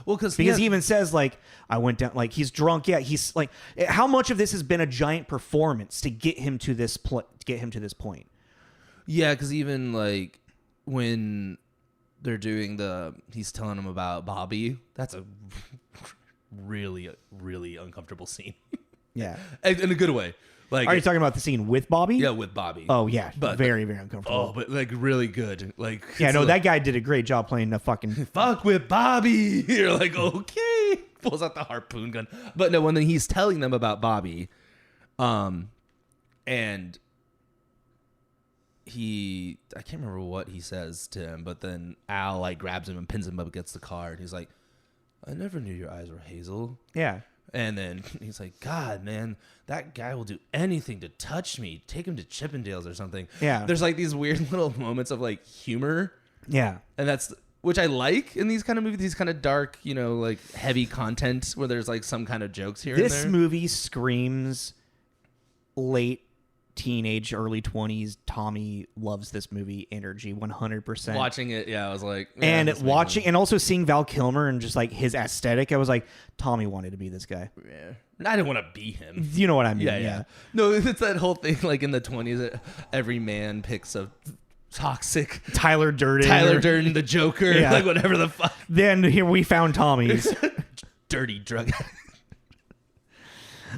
Well, because he even says like I went down, like he's drunk. Yeah, he's like, how much of this has been a giant performance to get him to this point? Yeah, because even like when they're doing he's telling him about Bobby. That's a really, really uncomfortable scene. Yeah, in a good way. Like, are you talking about the scene with Bobby? Yeah, with Bobby. Oh yeah, but very, very uncomfortable. Oh, but like really good. Like that guy did a great job playing the fucking fuck with Bobby. You're like, okay, pulls out the harpoon gun. But no, when he's telling them about Bobby, and I can't remember what he says to him, but then Al like grabs him and pins him up against the car, and he's like, I never knew your eyes were hazel. Yeah. And then he's like, God, man, that guy will do anything to touch me. Take him to Chippendales or something. Yeah. There's like these weird little moments of like humor. Yeah. And that's, which I like in these kind of movies, these kind of dark, you know, like heavy content where there's like some kind of jokes here and there. This movie screams late teenage, early 20s. Tommy loves this movie energy 100%. Watching it, yeah, I was like, and and also seeing Val Kilmer and just like his aesthetic, I was like, Tommy wanted to be this guy. Yeah, I didn't want to be him. You know what I mean? Yeah. No, it's that whole thing like in the 20s, every man picks a toxic Tyler Durden. The Joker, like whatever the fuck. Then here we found Tommy's. Dirty drug addict.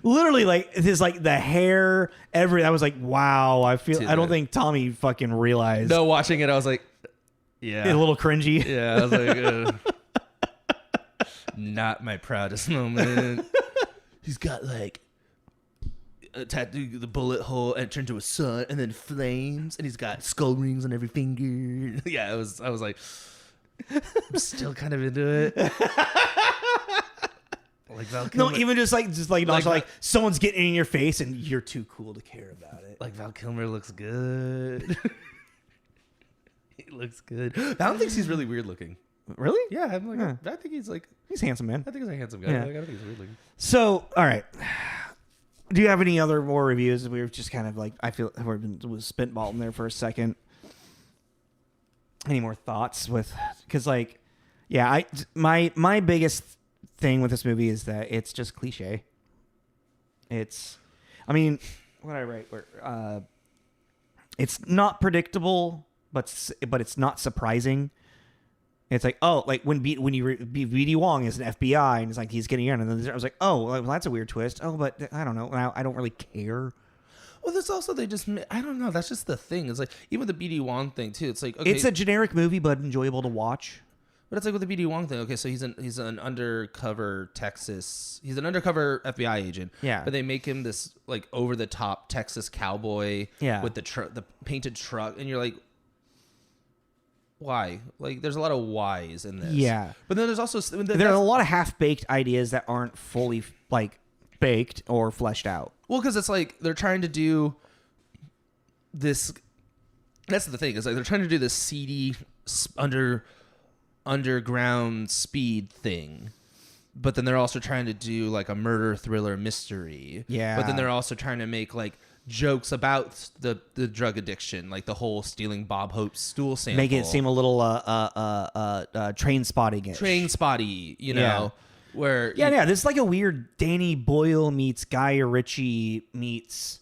Literally, like, this, like, the hair, I was like, wow, I don't think Tommy fucking realized. No, watching it, I was like, yeah. A little cringy. Yeah, I was like, not my proudest moment. He's got, like, a tattoo, the bullet hole and turned to a sun, and then flames, and he's got skull rings on every finger. Yeah, I was like, I'm still kind of into it. Like Val Kilmer. No, even just like someone's getting in your face and you're too cool to care about it. Like Val Kilmer looks good. He looks good. Val thinks he's really weird looking. Really? Yeah, I'm like, I think he's handsome, man. I think he's a handsome guy. Yeah. Like, I don't think he's weird looking. So, all right. Do you have any other more reviews? We were just kind of like, I feel we've been spitballing there for a second. Any more thoughts because like, yeah, my biggest thing with this movie is that it's just cliche. I mean, what did I write? It's not predictable, but it's not surprising. It's like, oh, like when BD Wong is an FBI and it's like he's getting in, and then I was like, oh, well, that's a weird twist. Oh, but I don't know. I don't really care. Well, there's also I don't know. That's just the thing. It's like even with the BD Wong thing too. It's like, okay, it's a generic movie, but enjoyable to watch. But it's like with the BD Wong thing. Okay, so he's an undercover he's an undercover FBI agent. Yeah. But they make him this like over the top Texas cowboy. Yeah. With the painted truck, and you're like, why? Like, there's a lot of whys in this. Yeah. But then there's also there are a lot of half-baked ideas that aren't fully like baked or fleshed out. Well, because it's like they're trying to do this. That's the thing. Is like they're trying to do this seedy underground speed thing, but then they're also trying to do like a murder thriller mystery. Yeah. But then they're also trying to make like jokes about the drug addiction, like the whole stealing Bob Hope's stool sample. Make it seem a little train spotting-ish. Train spotty, you know. Where this is like a weird Danny Boyle meets Guy Ritchie meets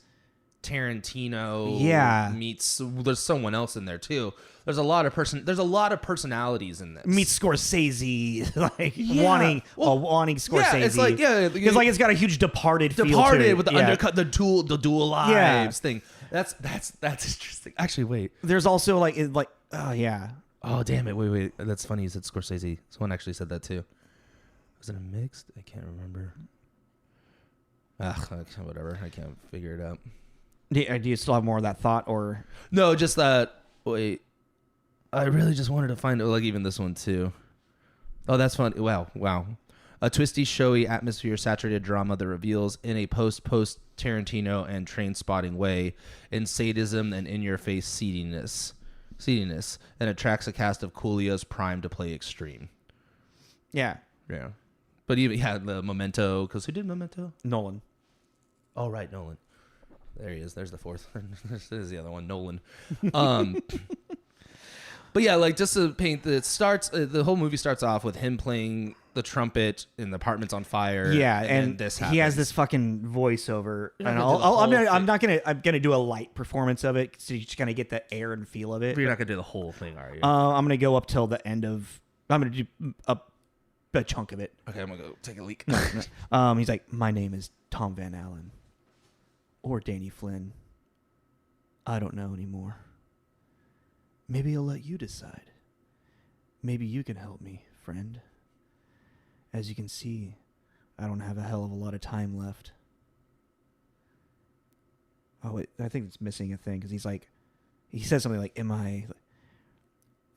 Tarantino. Meets there's someone else in there too. There's a lot of personalities in this. Meets Scorsese, like wanting Scorsese. Yeah, it's like it's like it's got a huge Departed feel to it. With the undercut, the dual lives thing. That's interesting. Actually, wait. There's also like Oh damn it! Wait. That's funny. You said Scorsese. Someone actually said that too. Was it a mixed? I can't remember. Whatever. I can't figure it out. Do you still have more of that thought, or no? Just that. Wait. I really just wanted to find like even this one too. Oh, that's fun. Wow. A twisty, showy, atmosphere-saturated drama that reveals in a post Tarantino and train-spotting way in sadism and in-your-face seediness, and attracts a cast of coolios primed to play extreme. Yeah. But even the Memento, because who did Memento? Nolan. Oh, right, Nolan. There he is. There's the fourth. There's the other one, Nolan. But yeah, like just to paint the whole movie starts off with him playing the trumpet and the apartment's on fire. Yeah, and this happens. He has this fucking voiceover, and I'm gonna do a light performance of it, so you just kind of get the air and feel of it. But you're not gonna do the whole thing, are you? I'm gonna go up till the end of. I'm gonna do a chunk of it. Okay, I'm gonna go take a leak. He's like, my name is Tom Van Allen, or Danny Flynn. I don't know anymore. Maybe I'll let you decide. Maybe you can help me, friend. As you can see, I don't have a hell of a lot of time left. Oh, wait, I think it's missing a thing, because he says something like, am I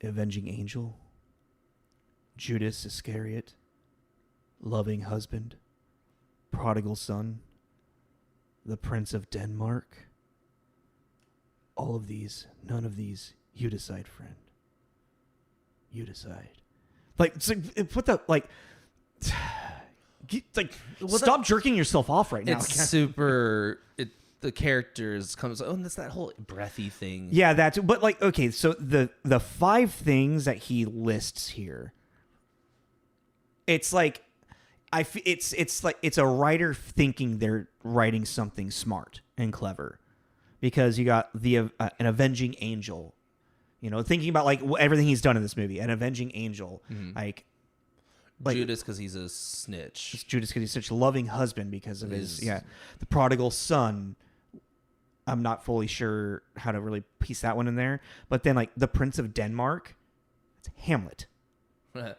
avenging angel? Judas Iscariot? Loving husband? Prodigal son? The Prince of Denmark? All of these, none of these. You decide, friend. You decide. Like, put the stop jerking yourself off right now. It's super. The characters comes. Oh, and that's that whole breathy thing. Yeah, that's. But like, okay, so the 5 things that he lists here. It's like, it's like it's a writer thinking they're writing something smart and clever, because you got an avenging angel. You know, thinking about like everything he's done in this movie, an avenging angel, like Judas because he's a snitch. Judas because he's such a loving husband because of his the prodigal son. I'm not fully sure how to really piece that one in there, but then like the Prince of Denmark, it's Hamlet. I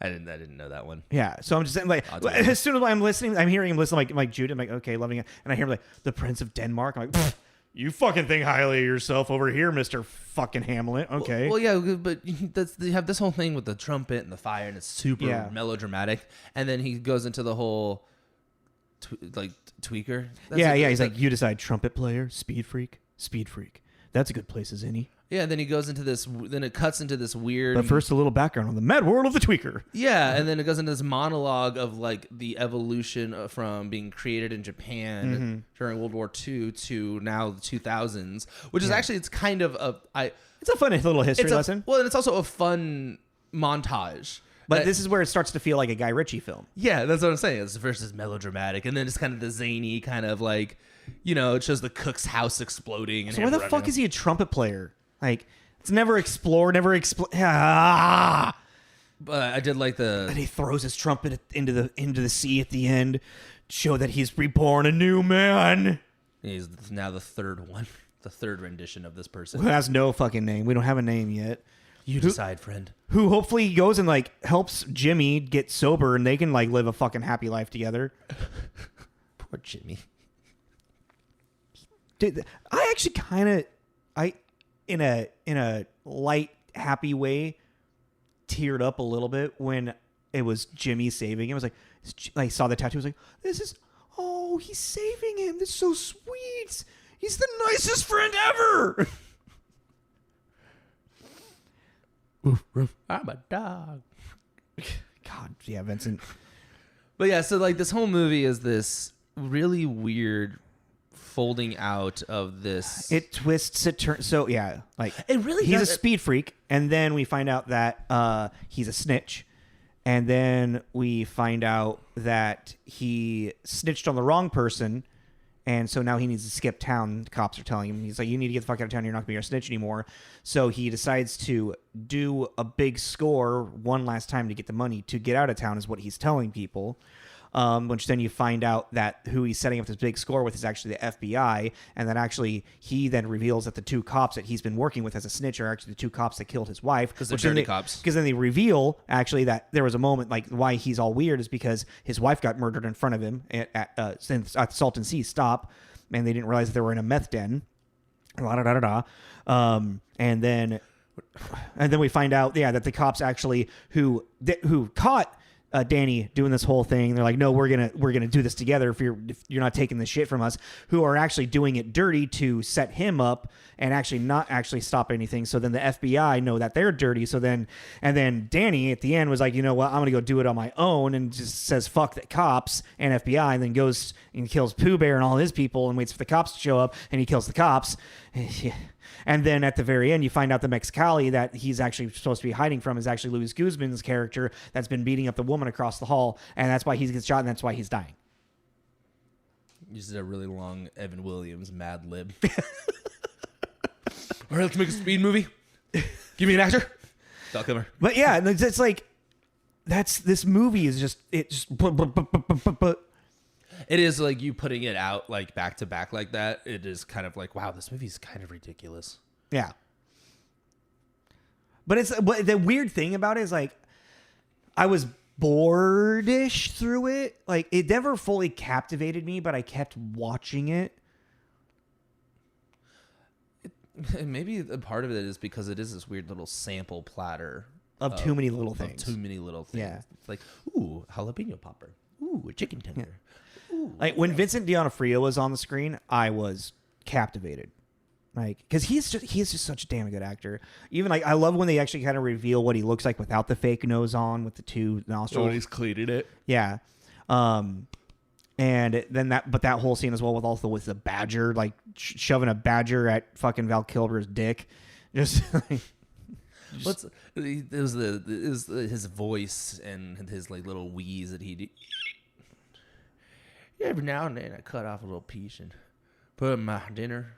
didn't know that one. Yeah, so I'm just saying, like, as soon as I'm listening, I'm hearing him listen, like Jude. I'm like, okay, loving it, and I hear him like the Prince of Denmark. I'm like, you fucking think highly of yourself over here, Mister Fucking Hamlet. Okay. Well, yeah, but you have this whole thing with the trumpet and the fire, and it's super melodramatic, and then he goes into the whole tweaker. He's like, you decide, trumpet player, speed freak. That's a good place as any. Yeah, and then he goes into this. Then it cuts into this weird. But first, a little background on the mad world of the tweaker. Yeah, and then it goes into this monologue of like the evolution from being created in Japan during World War II to now the 2000s, which is actually it's kind of it's a fun little history lesson. Well, and it's also a fun montage. But this is where it starts to feel like a Guy Ritchie film. Yeah, that's what I'm saying. It's first is melodramatic, and then it's kind of the zany kind of like, you know, it shows the cook's house exploding. And so why the fuck is he a trumpet player? Like, it's never explored, But I did like and he throws his trumpet into the sea at the end, to show that he's reborn a new man. He's now the third rendition of this person who has no fucking name. We don't have a name yet. You decide, friend. Who hopefully goes and like helps Jimmy get sober, and they can like live a fucking happy life together. Poor Jimmy. Dude, I actually kind of in a light, happy way, teared up a little bit when it was Jimmy saving him. I was like, I saw the tattoo. I was like, he's saving him. This is so sweet. He's the nicest friend ever. Oof, roof. I'm a dog. God, yeah, Vincent. But yeah, so like this whole movie is this really weird folding out of this. It twists, it turns. So yeah, like it really. He's a speed freak, and then we find out that he's a snitch, and then we find out that he snitched on the wrong person, and so now he needs to skip town. The cops are telling him, he's like, you need to get the fuck out of town. You're not going to be our snitch anymore. So he decides to do a big score one last time to get the money to get out of town, is what he's telling people. Which then you find out that who he's setting up this big score with is actually the FBI, and that actually he then reveals that the two cops that he's been working with as a snitch are actually the two cops that killed his wife. Because they're dirty cops. Because then they reveal actually that there was a moment, like why he's all weird is because his wife got murdered in front of him at Salton Sea stop, and they didn't realize that they were in a meth den. And then we find out, that the cops actually who caught Danny doing this whole thing, they're like, no, we're gonna do this together if you're not taking this shit from us, who are actually doing it dirty to set him up and actually not actually stop anything. So then the FBI know that they're dirty. So then Danny at the end was like, you know what, I'm gonna go do it on my own, and just says fuck the cops and FBI, and then goes and kills Pooh Bear and all his people and waits for the cops to show up, and he kills the cops. And then at the very end, you find out the Mexicali that he's actually supposed to be hiding from is actually Luis Guzman's character that's been beating up the woman across the hall, and that's why he gets shot, and that's why he's dying. You just did a really long Evan Williams Mad Lib. All right, let's make a speed movie. Give me an actor. Val Kilmer. But yeah, it's like this movie is just it is like you putting it out like back to back like that. It is kind of like, wow, this movie is kind of ridiculous. Yeah. But the weird thing about it is like I was bored-ish through it. Like it never fully captivated me, but I kept watching it. Maybe a part of it is because it is this weird little sample platter of too many little things. Too many little things. Yeah. It's like, ooh, jalapeno popper. Ooh, a chicken tender. Yeah. Like when Vincent D'Onofrio was on the screen, I was captivated. Like, because he's just such a damn good actor. Even like I love when they actually kind of reveal what he looks like without the fake nose on, with the two nostrils. Oh, he's cleated it. Yeah. And then that whole scene as well with the badger, like shoving a badger at fucking Val Kilmer's dick. Just like, it was his voice and his like little wheeze that he did. Every now and then I cut off a little piece and put it in my dinner.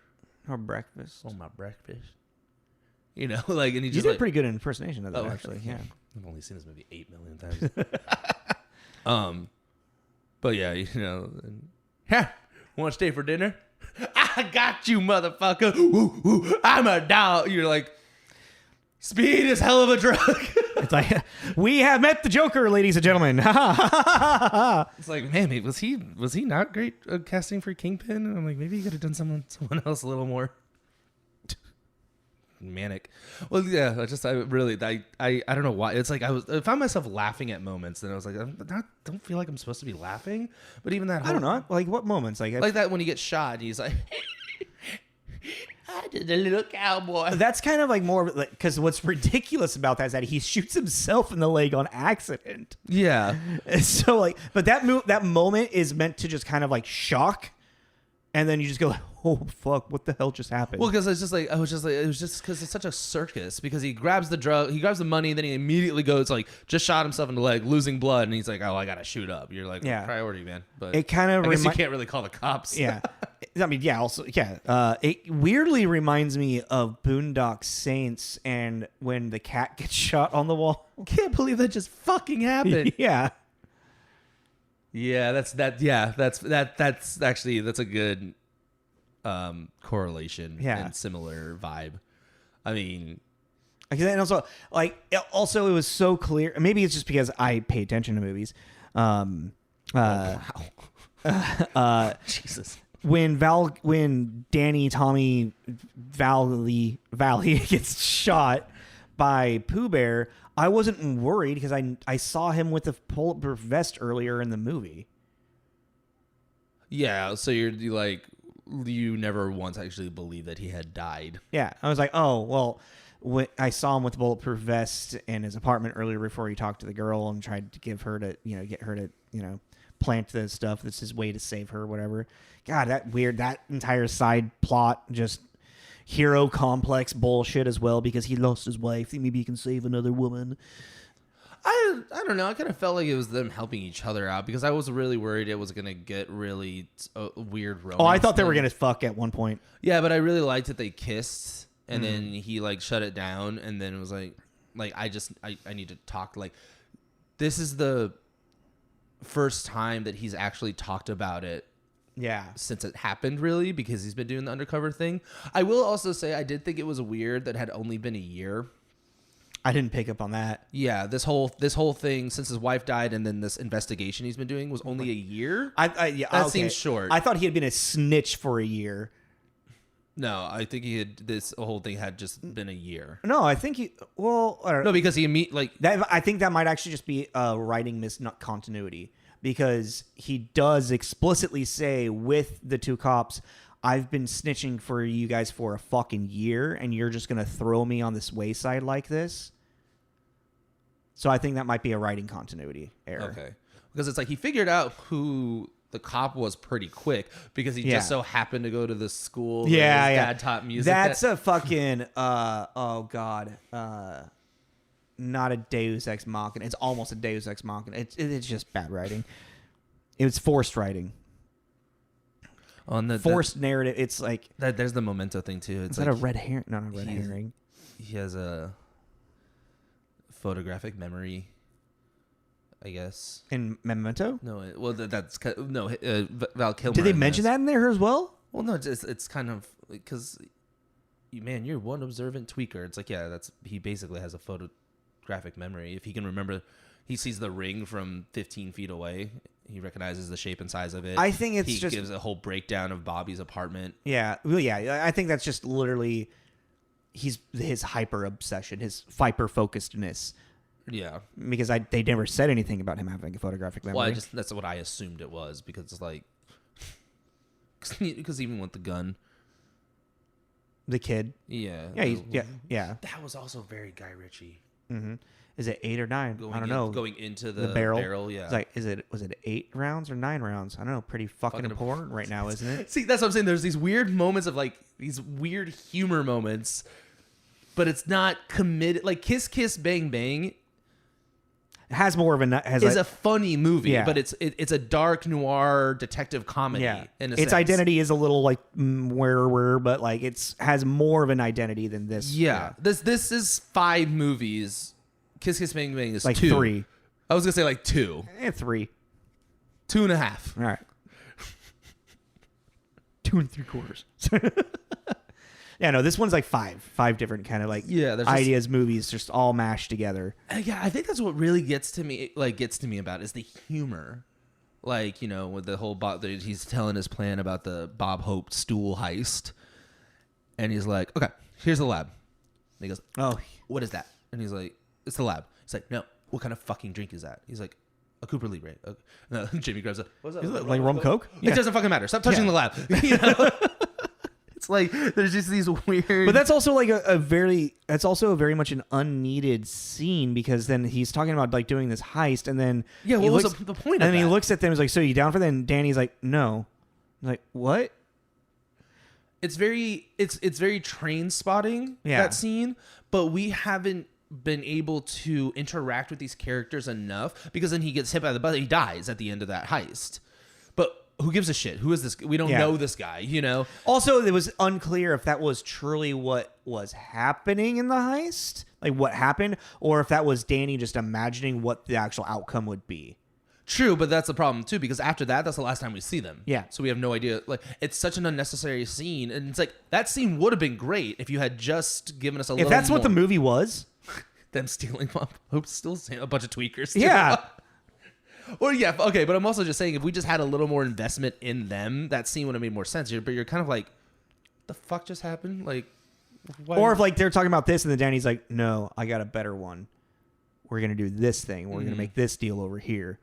Or breakfast. Oh, my breakfast. You know, like, and he You just did like, pretty good impersonation of that, actually. Yeah. I've only seen this movie 8 million times. But yeah, you know, want to stay for dinner? I got you, motherfucker. Woo, woo, I'm a dog. You're like, speed is hell of a drug. It's like, we have met the Joker, ladies and gentlemen. It's like, man, was he not great at casting for Kingpin? And I'm like, maybe he could have done someone else a little more manic. Well, yeah, I don't know why. It's like I found myself laughing at moments, and I was like, don't feel like I'm supposed to be laughing. But even that, I don't know, like what moments, like that when he gets shot, and he's like, I did a little cowboy. That's kind of like more like, because what's ridiculous about that is that he shoots himself in the leg on accident. Yeah. So like, but that moment is meant to just kind of like shock, and then you just go like, oh fuck, what the hell just happened? Well, because it was just because it's such a circus. Because he grabs the money, and then he immediately goes like, just shot himself in the leg, losing blood, and he's like, oh, I gotta shoot up. You're like, yeah, priority, man. But it kind of I guess you can't really call the cops. Yeah, I mean, yeah. Also, yeah. It weirdly reminds me of Boondock Saints, and when the cat gets shot on the wall. Can't believe that just fucking happened. Yeah. Yeah, that's a good correlation and similar vibe. I mean, and also it was so clear. Maybe it's just because I pay attention to movies. Jesus. When Danny Tommy Valley gets shot by Pooh Bear, I wasn't worried because I saw him with the bulletproof vest earlier in the movie. Yeah, so you never once actually believed that he had died. Yeah, I was like, oh well. I saw him with the bulletproof vest in his apartment earlier before he talked to the girl and tried to get her to plant the stuff. That's his way to save her, whatever. God, that entire side plot, just hero complex bullshit as well, because he lost his wife. Think maybe he can save another woman. I don't know. I kind of felt like it was them helping each other out, because I was really worried it was going to get really weird romance. Oh, I thought they were going to fuck at one point. Yeah, but I really liked that they kissed, and then he shut it down, and then it was like I need to talk. Like, this is the first time that he's actually talked about it. Yeah. Since it happened, really, because he's been doing the undercover thing. I will also say I did think it was weird that it had only been a year. I didn't pick up on that. Yeah, this whole thing since his wife died, and then this investigation he's been doing was only a year. That seems short. I thought he had been a snitch for a year. No, I think this whole thing had just been a year. No, I think no, because he that. I think that might actually just be a writing continuity, because he does explicitly say with the two cops, I've been snitching for you guys for a fucking year, and you're just going to throw me on this wayside like this. So I think that might be a writing continuity error. Okay. Because it's like he figured out who the cop was pretty quick, because he just so happened to go to the school where his dad taught music. That's a fucking, oh God. Not a Deus Ex Machina. It's almost a Deus Ex Machina. It's just bad writing. It was forced writing. On the forced narrative. It's like there's the Memento thing too. It's like a red herring. Not a red herring. He has a photographic memory, I guess. In Memento? No, Val Kilmer. Did they mention that in there as well? Well, no, it's kind of because, man, you're one observant tweaker. It's like, yeah, he basically has a photographic memory. If he can remember, he sees the ring from 15 feet away. He recognizes the shape and size of it. I think he gives a whole breakdown of Bobby's apartment. Yeah, well, yeah. I think that's just literally his hyper obsession, his hyper focusedness. Yeah, because they never said anything about him having a photographic memory. Well, that's what I assumed it was, because it's like, because even with the gun, the kid, yeah, that was also very Guy Ritchie. Mm-hmm. Is it 8 or 9? I don't know. Going into the barrel, yeah. It's like, was it 8 rounds or 9 rounds? I don't know. Pretty fucking important right now, isn't it? See, that's what I'm saying. There's these weird moments of these weird humor moments, but it's not committed. Like Kiss Kiss Bang Bang. has more of a funny movie, Yeah. but it's a dark noir detective comedy. yeah. In a Its sense. identity is a little like where, but like has more of an identity than this. Yeah. This is 5 movies. Kiss Kiss Bang Bang is like 2. 3. I was gonna say like 2. 3. 2.5. All right. 2 3/4. Yeah, no, this one's like 5 different kind of like ideas, movies, just all mashed together. Yeah, I think that's what really gets to me about is the humor. Like, with the whole he's telling his plan about the Bob Hope stool heist. And he's like, okay, here's the lab. And he goes, oh, what is that? And he's like, it's the lab. He's like, no, what kind of fucking drink is that? He's like, a Cooper Libre. No, Jimmy grabs it. What's that? Is it like rum Coke? It doesn't fucking matter. Stop touching the lab. It's like there's just these weird. But that's also like a very much an unneeded scene because then he's talking about like doing this heist and then what was the point of that? And he looks at them and he's like, so you down for that? And Danny's like, no. I'm like, what? It's very train spotting, that scene, but we haven't been able to interact with these characters enough because then he gets hit by the bus. He dies at the end of that heist. But who gives a shit? Who is this? We don't know this guy, Also, it was unclear if that was truly what was happening in the heist, like what happened, or if that was Danny just imagining what the actual outcome would be. True, but that's the problem too, because after that's the last time we see them. Yeah. So we have no idea. Like, it's such an unnecessary scene, and it's like that scene would have been great if you had just given us a little. If that's what the movie was, them stealing Hope's still a bunch of tweakers. Yeah. Well, yeah, okay, but I'm also just saying if we just had a little more investment in them, that scene would have made more sense. But you're kind of like, the fuck just happened? Like, why? Or if like they're talking about this and then Danny's like, no, I got a better one. We're gonna do this thing. We're gonna make this deal over here,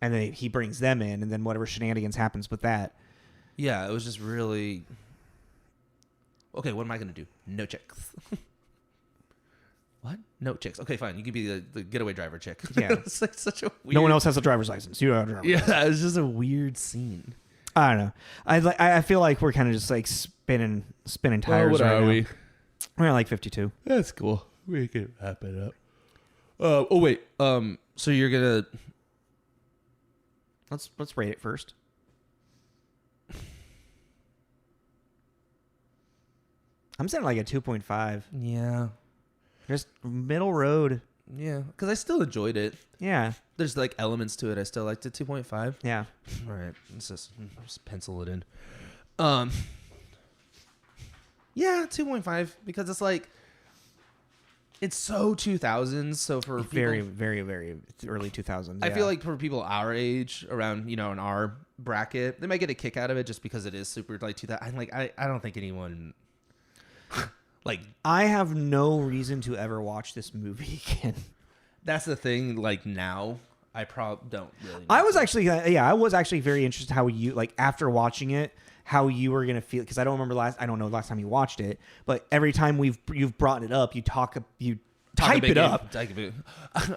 and then he brings them in, and then whatever shenanigans happens with that. Yeah, it was just really. Okay, what am I gonna do? No chicks. What? No chicks. Okay, fine. You can be the getaway driver chick. Yeah. It's like such a weird... No one else has a driver's license. You have a driver's license. Yeah, it's just a weird scene. I don't know. I feel like we're kind of just like spinning tires what right are now. we? We're at like 52. That's cool. We can wrap it up. Oh, wait. So you're going to... Let's rate it first. I'm saying like a 2.5. Yeah. Just middle road. Yeah, because I still enjoyed it. Yeah. There's like elements to it. I still liked it. 2.5. Yeah. All right. Let's just pencil it in. Yeah, 2.5 because it's like it's so 2000s. So for very, people, very, very early 2000s. I feel like for people our age, around in our bracket, they might get a kick out of it just because it is super like 2000. I don't think anyone. Like, I have no reason to ever watch this movie again. That's the thing. Like now, I probably don't really. I was actually very interested how you like after watching it, how you were gonna feel because I don't know the last time you watched it, but every time you've brought it up, you type it up.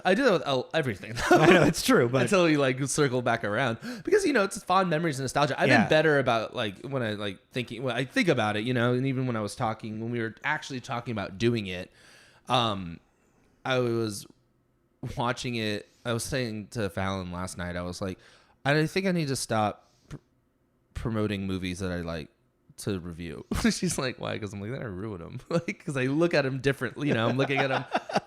I do that with everything. I know it's true, but until you like circle back around because it's fond memories and nostalgia. I've been better about like when I think about it, and even when we were actually talking about doing it, I was watching it. I was saying to Fallon last night, I was like, I think I need to stop promoting movies that I like to review. She's like, why? Because I'm like, then I ruin them. Like, because I look at them differently. I'm looking at them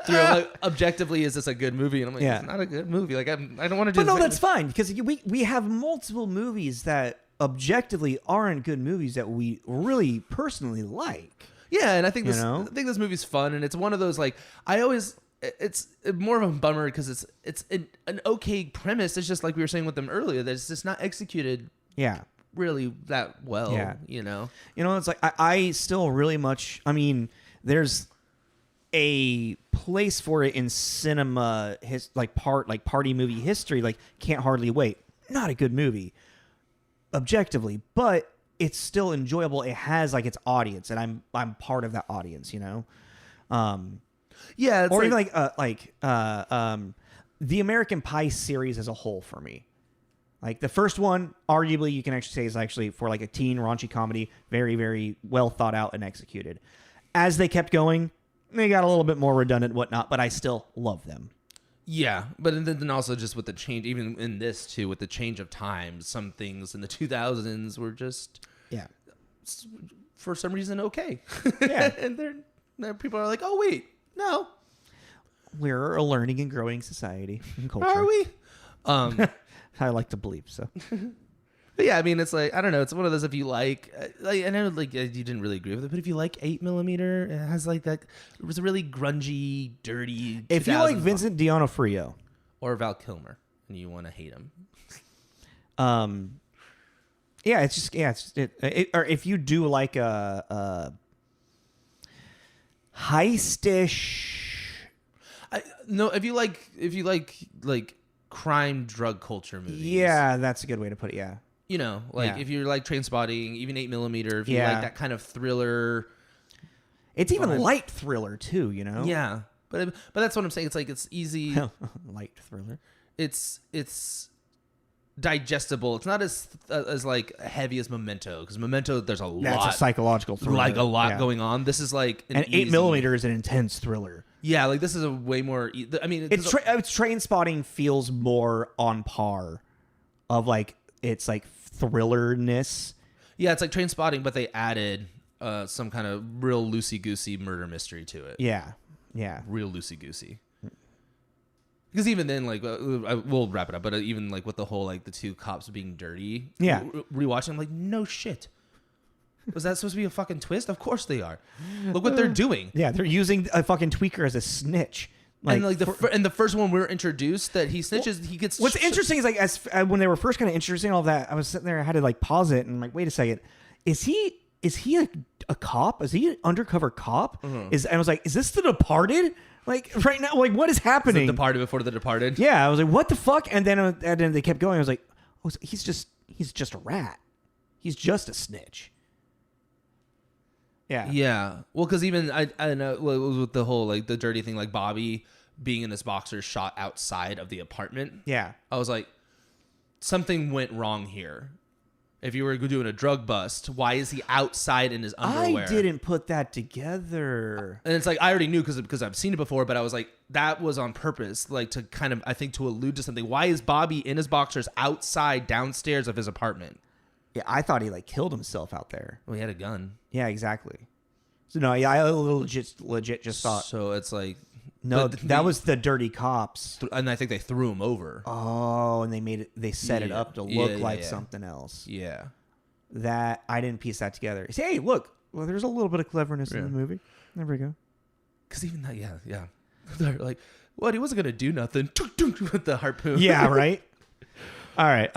through like, objectively, is this a good movie? And I'm like, it's not a good movie. Like, I don't want to do. But no, that's fine because we have multiple movies that objectively aren't good movies that we really personally like. Yeah, and I think this movie's fun, and it's one of those like it's more of a bummer because it's an okay premise. It's just like we were saying with them earlier that it's just not executed. Yeah. Really that well, it's like I still really much. I mean, there's a place for it in cinema, party movie history. Like, Can't Hardly Wait, not a good movie, objectively, but it's still enjoyable. It has like its audience, and I'm part of that audience. Or even the American Pie series as a whole for me. Like the first one, arguably, you can actually say is actually for like a teen raunchy comedy, very, very well thought out and executed. As they kept going, they got a little bit more redundant and whatnot, but I still love them. Yeah, but then also just with the change, even in this too, with the change of times, some things in the 2000s were just for some reason okay. Yeah, and there people are like, oh wait, no, we're a learning and growing society and culture. are we? I like to believe so. But yeah, I mean, it's like, I don't know. It's one of those, if you like I know like you didn't really agree with it, but if you like 8mm, it has like that. It was a really grungy, dirty. If you like Vincent D'Onofrio or Val Kilmer and you want to hate him, yeah, it's just or if you do like a heistish. No, if you like crime drug culture movies. Yeah, that's a good way to put it. Yeah. You know, like if you're like Trainspotting, even 8mm, if you like that kind of thriller. It's even light thriller too, you know? Yeah. But that's what I'm saying. It's like, it's easy. Light thriller. It's digestible. It's not as like heavy as Memento, because Memento, there's a lot. That's a psychological thriller. Like a lot going on. This is like and 8mm is an intense thriller. Yeah, like this is a way more. I mean, it's Trainspotting feels more on par of like it's like thrillerness. Yeah, it's like Trainspotting, but they added some kind of real loosey-goosey murder mystery to it. Yeah. Real loosey-goosey. Because even then, like, we'll wrap it up, but even like with the whole, like, the two cops being dirty. Yeah. Rewatching, I'm like, no shit. Was that supposed to be a fucking twist? Of course they are. Look what they're doing. Yeah, they're using a fucking tweaker as a snitch. Like, and like the first one we're introduced that he snitches, he gets. What's interesting is like when they were first kind of introducing all of that, I was sitting there, I had to like pause it and I'm like, wait a second, is he a cop? Is he an undercover cop? And I was like, is this The Departed? Like right now, like what is happening? The Departed before The Departed. Yeah, I was like, what the fuck? And then they kept going. I was like, oh, he's just a rat. He's just a snitch. Yeah. Yeah. Well, because even I know with the whole like the dirty thing, like Bobby being in this boxer shot outside of the apartment. Yeah. I was like, something went wrong here. If you were doing a drug bust, why is he outside in his underwear? I didn't put that together. And it's like, I already knew because I've seen it before, but I was like, that was on purpose, like to kind of, I think, to allude to something. Why is Bobby in his boxers outside downstairs of his apartment? Yeah, I thought he like killed himself out there. Well, he had a gun. Yeah, exactly. So no, yeah, I legit just thought. So it's like, no, that was the dirty cops, and I think they threw him over. Oh, and they set it up to look like something else. Yeah, that I didn't piece that together. Say, hey, look, well, there's a little bit of cleverness in the movie. There we go. Because even that, yeah, they're like, what? He wasn't gonna do nothing with the harpoon. Yeah, right. All right.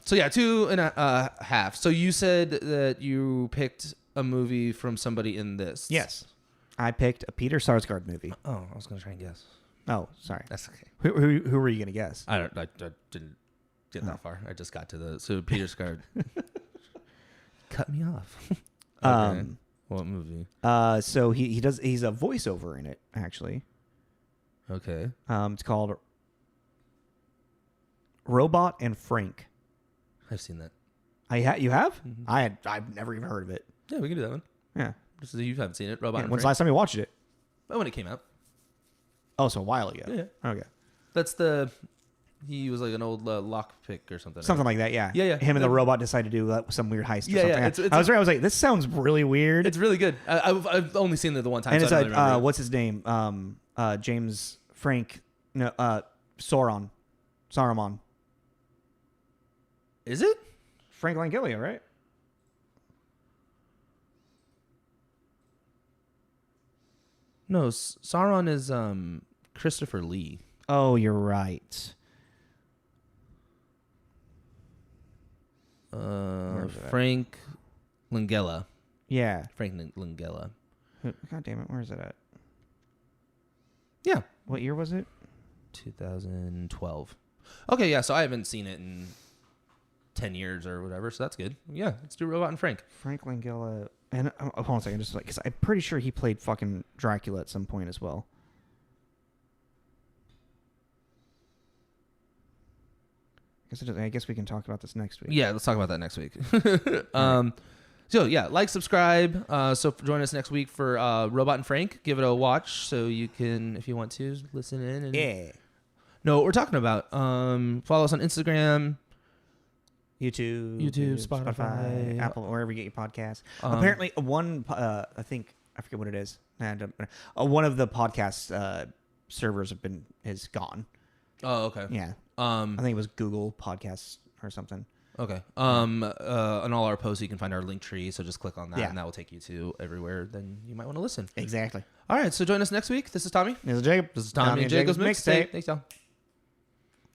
So yeah, 2.5. So you said that you picked a movie from somebody in this. Yes. I picked a Peter Sarsgaard movie. Oh, I was going to try and guess. Oh, sorry. That's okay. Who were you going to guess? I didn't get that far. I just got to so Peter Sarsgaard cut me off. Okay. What movie? So he's a voiceover in it, actually. Okay. It's called Robot and Frank. I've seen that. You have? Mm-hmm. I've never even heard of it. Yeah, we can do that one. Yeah. So you haven't seen it, Robot and When's Frank? the last time you watched it? Oh, when it came out. Oh, so a while ago. Yeah. Okay. That's he was like an old lockpick or something. Something like that, yeah. Yeah. Him and the robot decided to do some weird heist or something. Yeah. I was like, this sounds really weird. It's really good. I've only seen it the one time. And so it's I don't like, remember what's his name? James Frank, no, Saruman. Is it? Frank Langella, right? No, Sauron is Christopher Lee. Oh, you're right. Frank Langella. Yeah. Frank Langella. God damn it, where is it at? Yeah. What year was it? 2012. Okay, yeah, so I haven't seen it in 10 years or whatever, so that's good. Yeah, let's do Robot and Frank. Frank Langella. And hold on a second, just like, because I'm pretty sure he played fucking Dracula at some point as well. I guess we can talk about this next week. Yeah, let's talk about that next week. So yeah, like, subscribe. So join us next week for Robot and Frank. Give it a watch so you can, if you want to, listen in. And, know what we're talking about. Follow us on Instagram. YouTube, Spotify, Apple, wherever you get your podcasts. Apparently, I forget what it is. One of the podcast servers is gone. Oh, okay. Yeah. I think it was Google Podcasts or something. Okay. On all our posts, you can find our link tree. So just click on that, Yeah. and that will take you to everywhere. Then you might want to listen. Exactly. All right. So join us next week. This is Tommy. This is Jacob. This is Tommy and Jacob's Mixtape. Thanks, y'all.